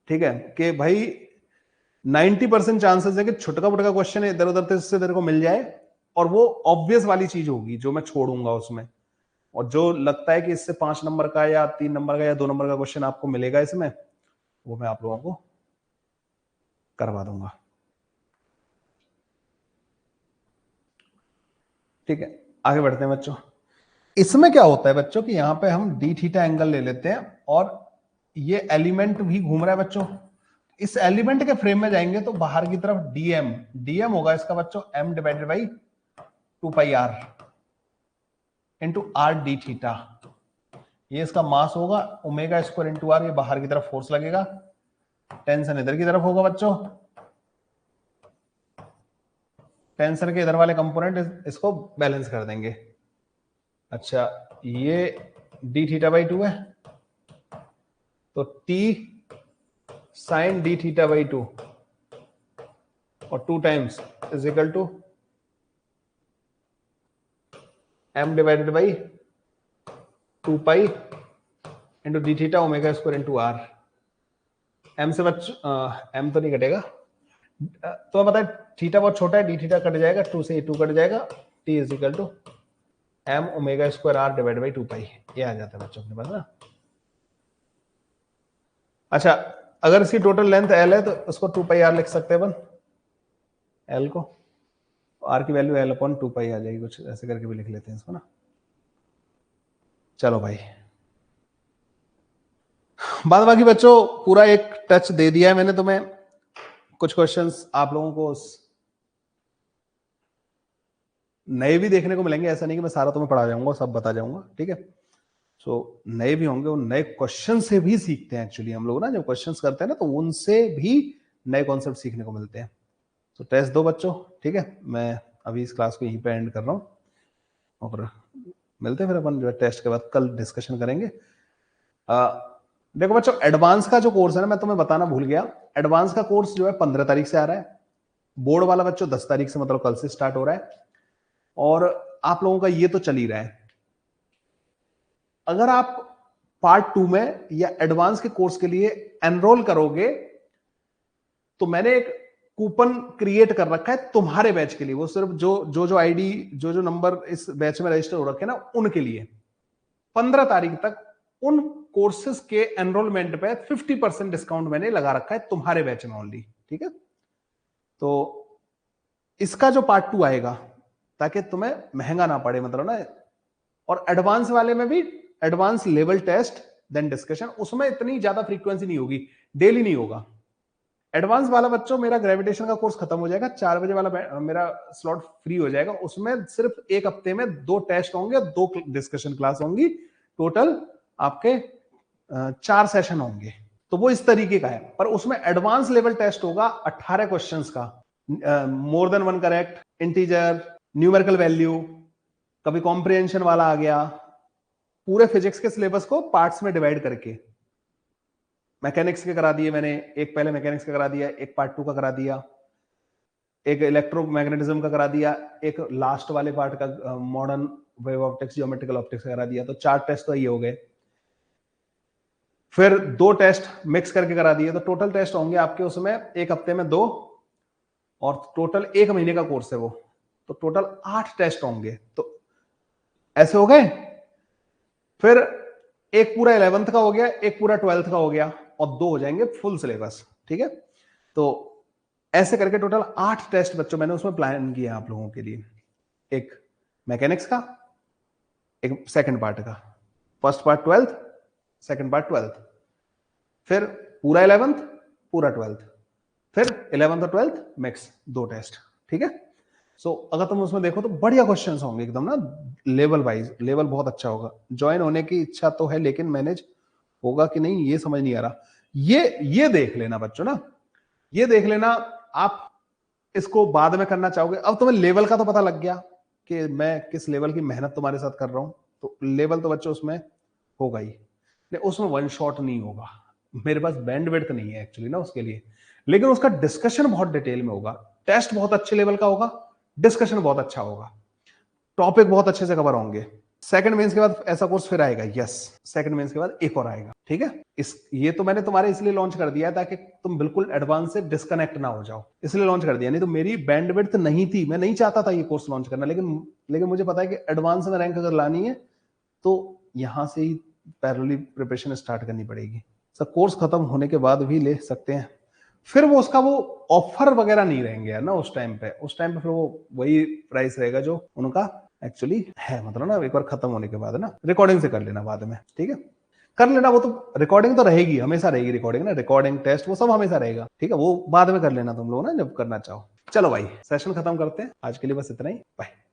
ठीक है कि भाई 90% चांसेस है कि छुटका पुटका क्वेश्चन इधर उधर से तेरे को मिल जाए, और वो ऑब्वियस वाली चीज होगी जो मैं छोड़ूंगा उसमें। और जो लगता है कि इससे 5 नंबर का या 3 नंबर का या 2 नंबर का क्वेश्चन आपको मिलेगा इसमें, वो मैं आप लोगों को करवा दूंगा। ठीक है, आगे बढ़ते हैं बच्चों। इसमें क्या होता है बच्चों कि यहां पे हम डी थीटा एंगल ले लेते हैं, और ये एलिमेंट भी घूम रहा है बच्चों। इस एलिमेंट के फ्रेम में जाएंगे तो बाहर की तरफ डीएम, डीएम होगा इसका बच्चों m divided by 2 pi r into r d theta. ये इसका मास होगा, ओमेगा स्क्वायर इंटू आर, ये बाहर की तरफ फोर्स लगेगा, टेंशन इधर की तरफ होगा बच्चों, टेंशन के इधर वाले कंपोनेंट इसको बैलेंस कर देंगे। अच्छा, ये डी थीटा बाई 2 है, तो t sine d theta by 2 और 2 times is equal to m divided by 2 pi into d theta omega square into r. M से एम तो नहीं कटेगा, तो पता है थीटा बहुत छोटा है, डी थीटा कट जाएगा, 2 से 2 कट जाएगा, t is equal to M omega square r divide by 2 pi, ये आ जाता है बच्चों अपने पास ना। अच्छा, अगर इसकी टोटल लेंथ एल है तो उसको 2 पाई आर लिख सकते हैं अपन, एल को, आर की वैल्यू एल अपॉन 2 पाई आ जाएगी, कुछ ऐसे करके भी लिख लेते हैं इसको ना। चलो भाई, बाद बाकी बच्चों पूरा एक टच दे दिया है मैंने तुम्हें। कुछ क्वेश्चंस आप लोगों को नए भी देखने को मिलेंगे, ऐसा नहीं कि मैं सारा तुम्हें पढ़ा जाऊंगा, सब बता जाऊंगा, ठीक है। सो नए भी होंगे, उन नए क्वेश्चन से भी सीखते हैं एक्चुअली हम लोग ना, जब क्वेश्चंस करते हैं ना तो उनसे भी नए कॉन्सेप्ट सीखने को मिलते हैं। तो टेस्ट दो बच्चों, ठीक है। मैं अभी इस क्लास को यहीं पे एंड कर रहा हूँ, और मिलते हैं फिर अपन जो है टेस्ट के बाद, कल डिस्कशन करेंगे। देखो बच्चों, एडवांस का जो कोर्स है ना, मैं तुम्हें बताना भूल गया, एडवांस का कोर्स जो है 15 तारीख से आ रहा है, बोर्ड वाला बच्चों 10 तारीख से, मतलब कल से स्टार्ट हो रहा है, और आप लोगों का ये तो चल ही रहा है। अगर आप पार्ट 2 में या एडवांस के कोर्स के लिए एनरोल करोगे तो मैंने एक कूपन क्रिएट कर रखा है तुम्हारे बैच के लिए, वो सिर्फ जो आईडी जो नंबर इस बैच में रजिस्टर हो रखे ना उनके लिए। 15 तारीख तक उन कोर्सेज के एनरोलमेंट पे 50% डिस्काउंट मैंने लगा रखा है तुम्हारे बैच में ओनली, ठीक है। तो इसका जो पार्ट 2 आएगा, ताकि तुम्हें महंगा ना पड़े, मतलब ना। और एडवांस वाले में भी advance level test then discussion, उसमें इतनी ज्यादा फ्रीक्वेंसी नहीं होगी, डेली नहीं होगा। एडवांस वाला बच्चों मेरा ग्रेविटेशन का कोर्स खत्म हो जाएगा, 4 बजे वाला मेरा स्लॉट फ्री हो जाएगा, उसमें सिर्फ एक हफ्ते में 2 टेस्ट होंगे, 2 डिस्कशन क्लास होंगी, टोटल आपके 4 सेशन होंगे। तो वो इस तरीके का है, पर उसमें एडवांस लेवल टेस्ट होगा 18 क्वेश्चंस का, more than 1 correct, integer, numerical value, कभी कॉम्प्रिहेंशन वाला आ गया, पूरे फिजिक्स के सिलेबस को पार्ट्स में डिवाइड करके। मैकेनिक्स के करा दिए मैंने, एक पहले मैकेनिक्स का करा दिया, एक पार्ट 2 का करा दिया, एक इलेक्ट्रोमैग्नेटिज्म का करा दिया, एक लास्ट वाले पार्ट का modern wave optics, geometrical optics का करा दिया। तो 4 टेस्ट तो ये हो गए। फिर 2 टेस्ट मिक्स करके करा दिए, तो टोटल टेस्ट होंगे आपके उसमें एक हफ्ते में 2, और टोटल 1 महीने का कोर्स है वो, तो टोटल 8 टेस्ट होंगे। तो ऐसे हो गए। फिर एक पूरा 11th का हो गया, एक पूरा 12th का हो गया, और 2 हो जाएंगे फुल सिलेबस। ठीक है, तो ऐसे करके टोटल 8 टेस्ट बच्चों मैंने उसमें प्लान किया आप लोगों के लिए। एक मैकेनिक्स का, एक सेकंड पार्ट का, first part 12th, second part 12th, फिर पूरा 11th, पूरा 12th, फिर 11th और 12th मिक्स 2 टेस्ट। ठीक है, सो अगर तुम उसमें देखो तो बढ़िया क्वेश्चंस होंगे एकदम ना, लेवल वाइज लेवल बहुत अच्छा होगा। ज्वाइन होने की इच्छा तो है, लेकिन मैनेज होगा कि नहीं ये समझ नहीं आ रहा। ये देख लेना बच्चों ना, ये देख लेना। आप इसको बाद में करना चाहोगे, अब तुम्हें लेवल का तो पता लग गया कि मैं किस लेवल की मेहनत तुम्हारे साथ कर रहा हूं, तो लेवल तो बच्चों उसमें होगा ही, उसमें वन शॉट नहीं होगा। मेरे पास बैंडविड्थ नहीं है एक्चुअली ना उसके लिए, लेकिन उसका डिस्कशन बहुत डिटेल में होगा। टेस्ट बहुत अच्छे लेवल का होगा, डिस्कशन बहुत अच्छा होगा, टॉपिक बहुत अच्छे से कवर होंगे। सेकंड मेंस के बाद ऐसा कोर्स फिर आएगा, यस, सेकंड मेंस के बाद एक और आएगा। ठीक है, ये तो मैंने तुम्हारे इसलिए लॉन्च कर दिया है ताकि तुम बिल्कुल एडवांस से डिस्कनेक्ट ना हो जाओ, इसलिए लॉन्च कर दिया। नहीं तो मेरी बैंडविड्थ नहीं थी, मैं नहीं चाहता था ये कोर्स लॉन्च करना, लेकिन मुझे पता है कि एडवांस में रैंक अगर लानी है तो यहां से ही पैरेलली प्रिपरेशन स्टार्ट करनी पड़ेगी। सर कोर्स खत्म होने के बाद भी ले सकते हैं, फिर वो उसका वो ऑफर वगैरह नहीं रहेंगे यार ना उस टाइम पे फिर वो वही प्राइस रहेगा जो उनका एक्चुअली है, मतलब ना एक बार खत्म होने के बाद ना रिकॉर्डिंग से कर लेना बाद में। ठीक है, कर लेना, वो तो रिकॉर्डिंग तो रहेगी, हमेशा रहेगी रिकॉर्डिंग ना, रिकॉर्डिंग टेस्ट वो सब हमेशा रहेगा। ठीक है, वो बाद में कर लेना तुम लोग ना जब करना चाहो। चलो भाई सेशन खत्म करते हैं, आज के लिए बस इतना ही, बाय।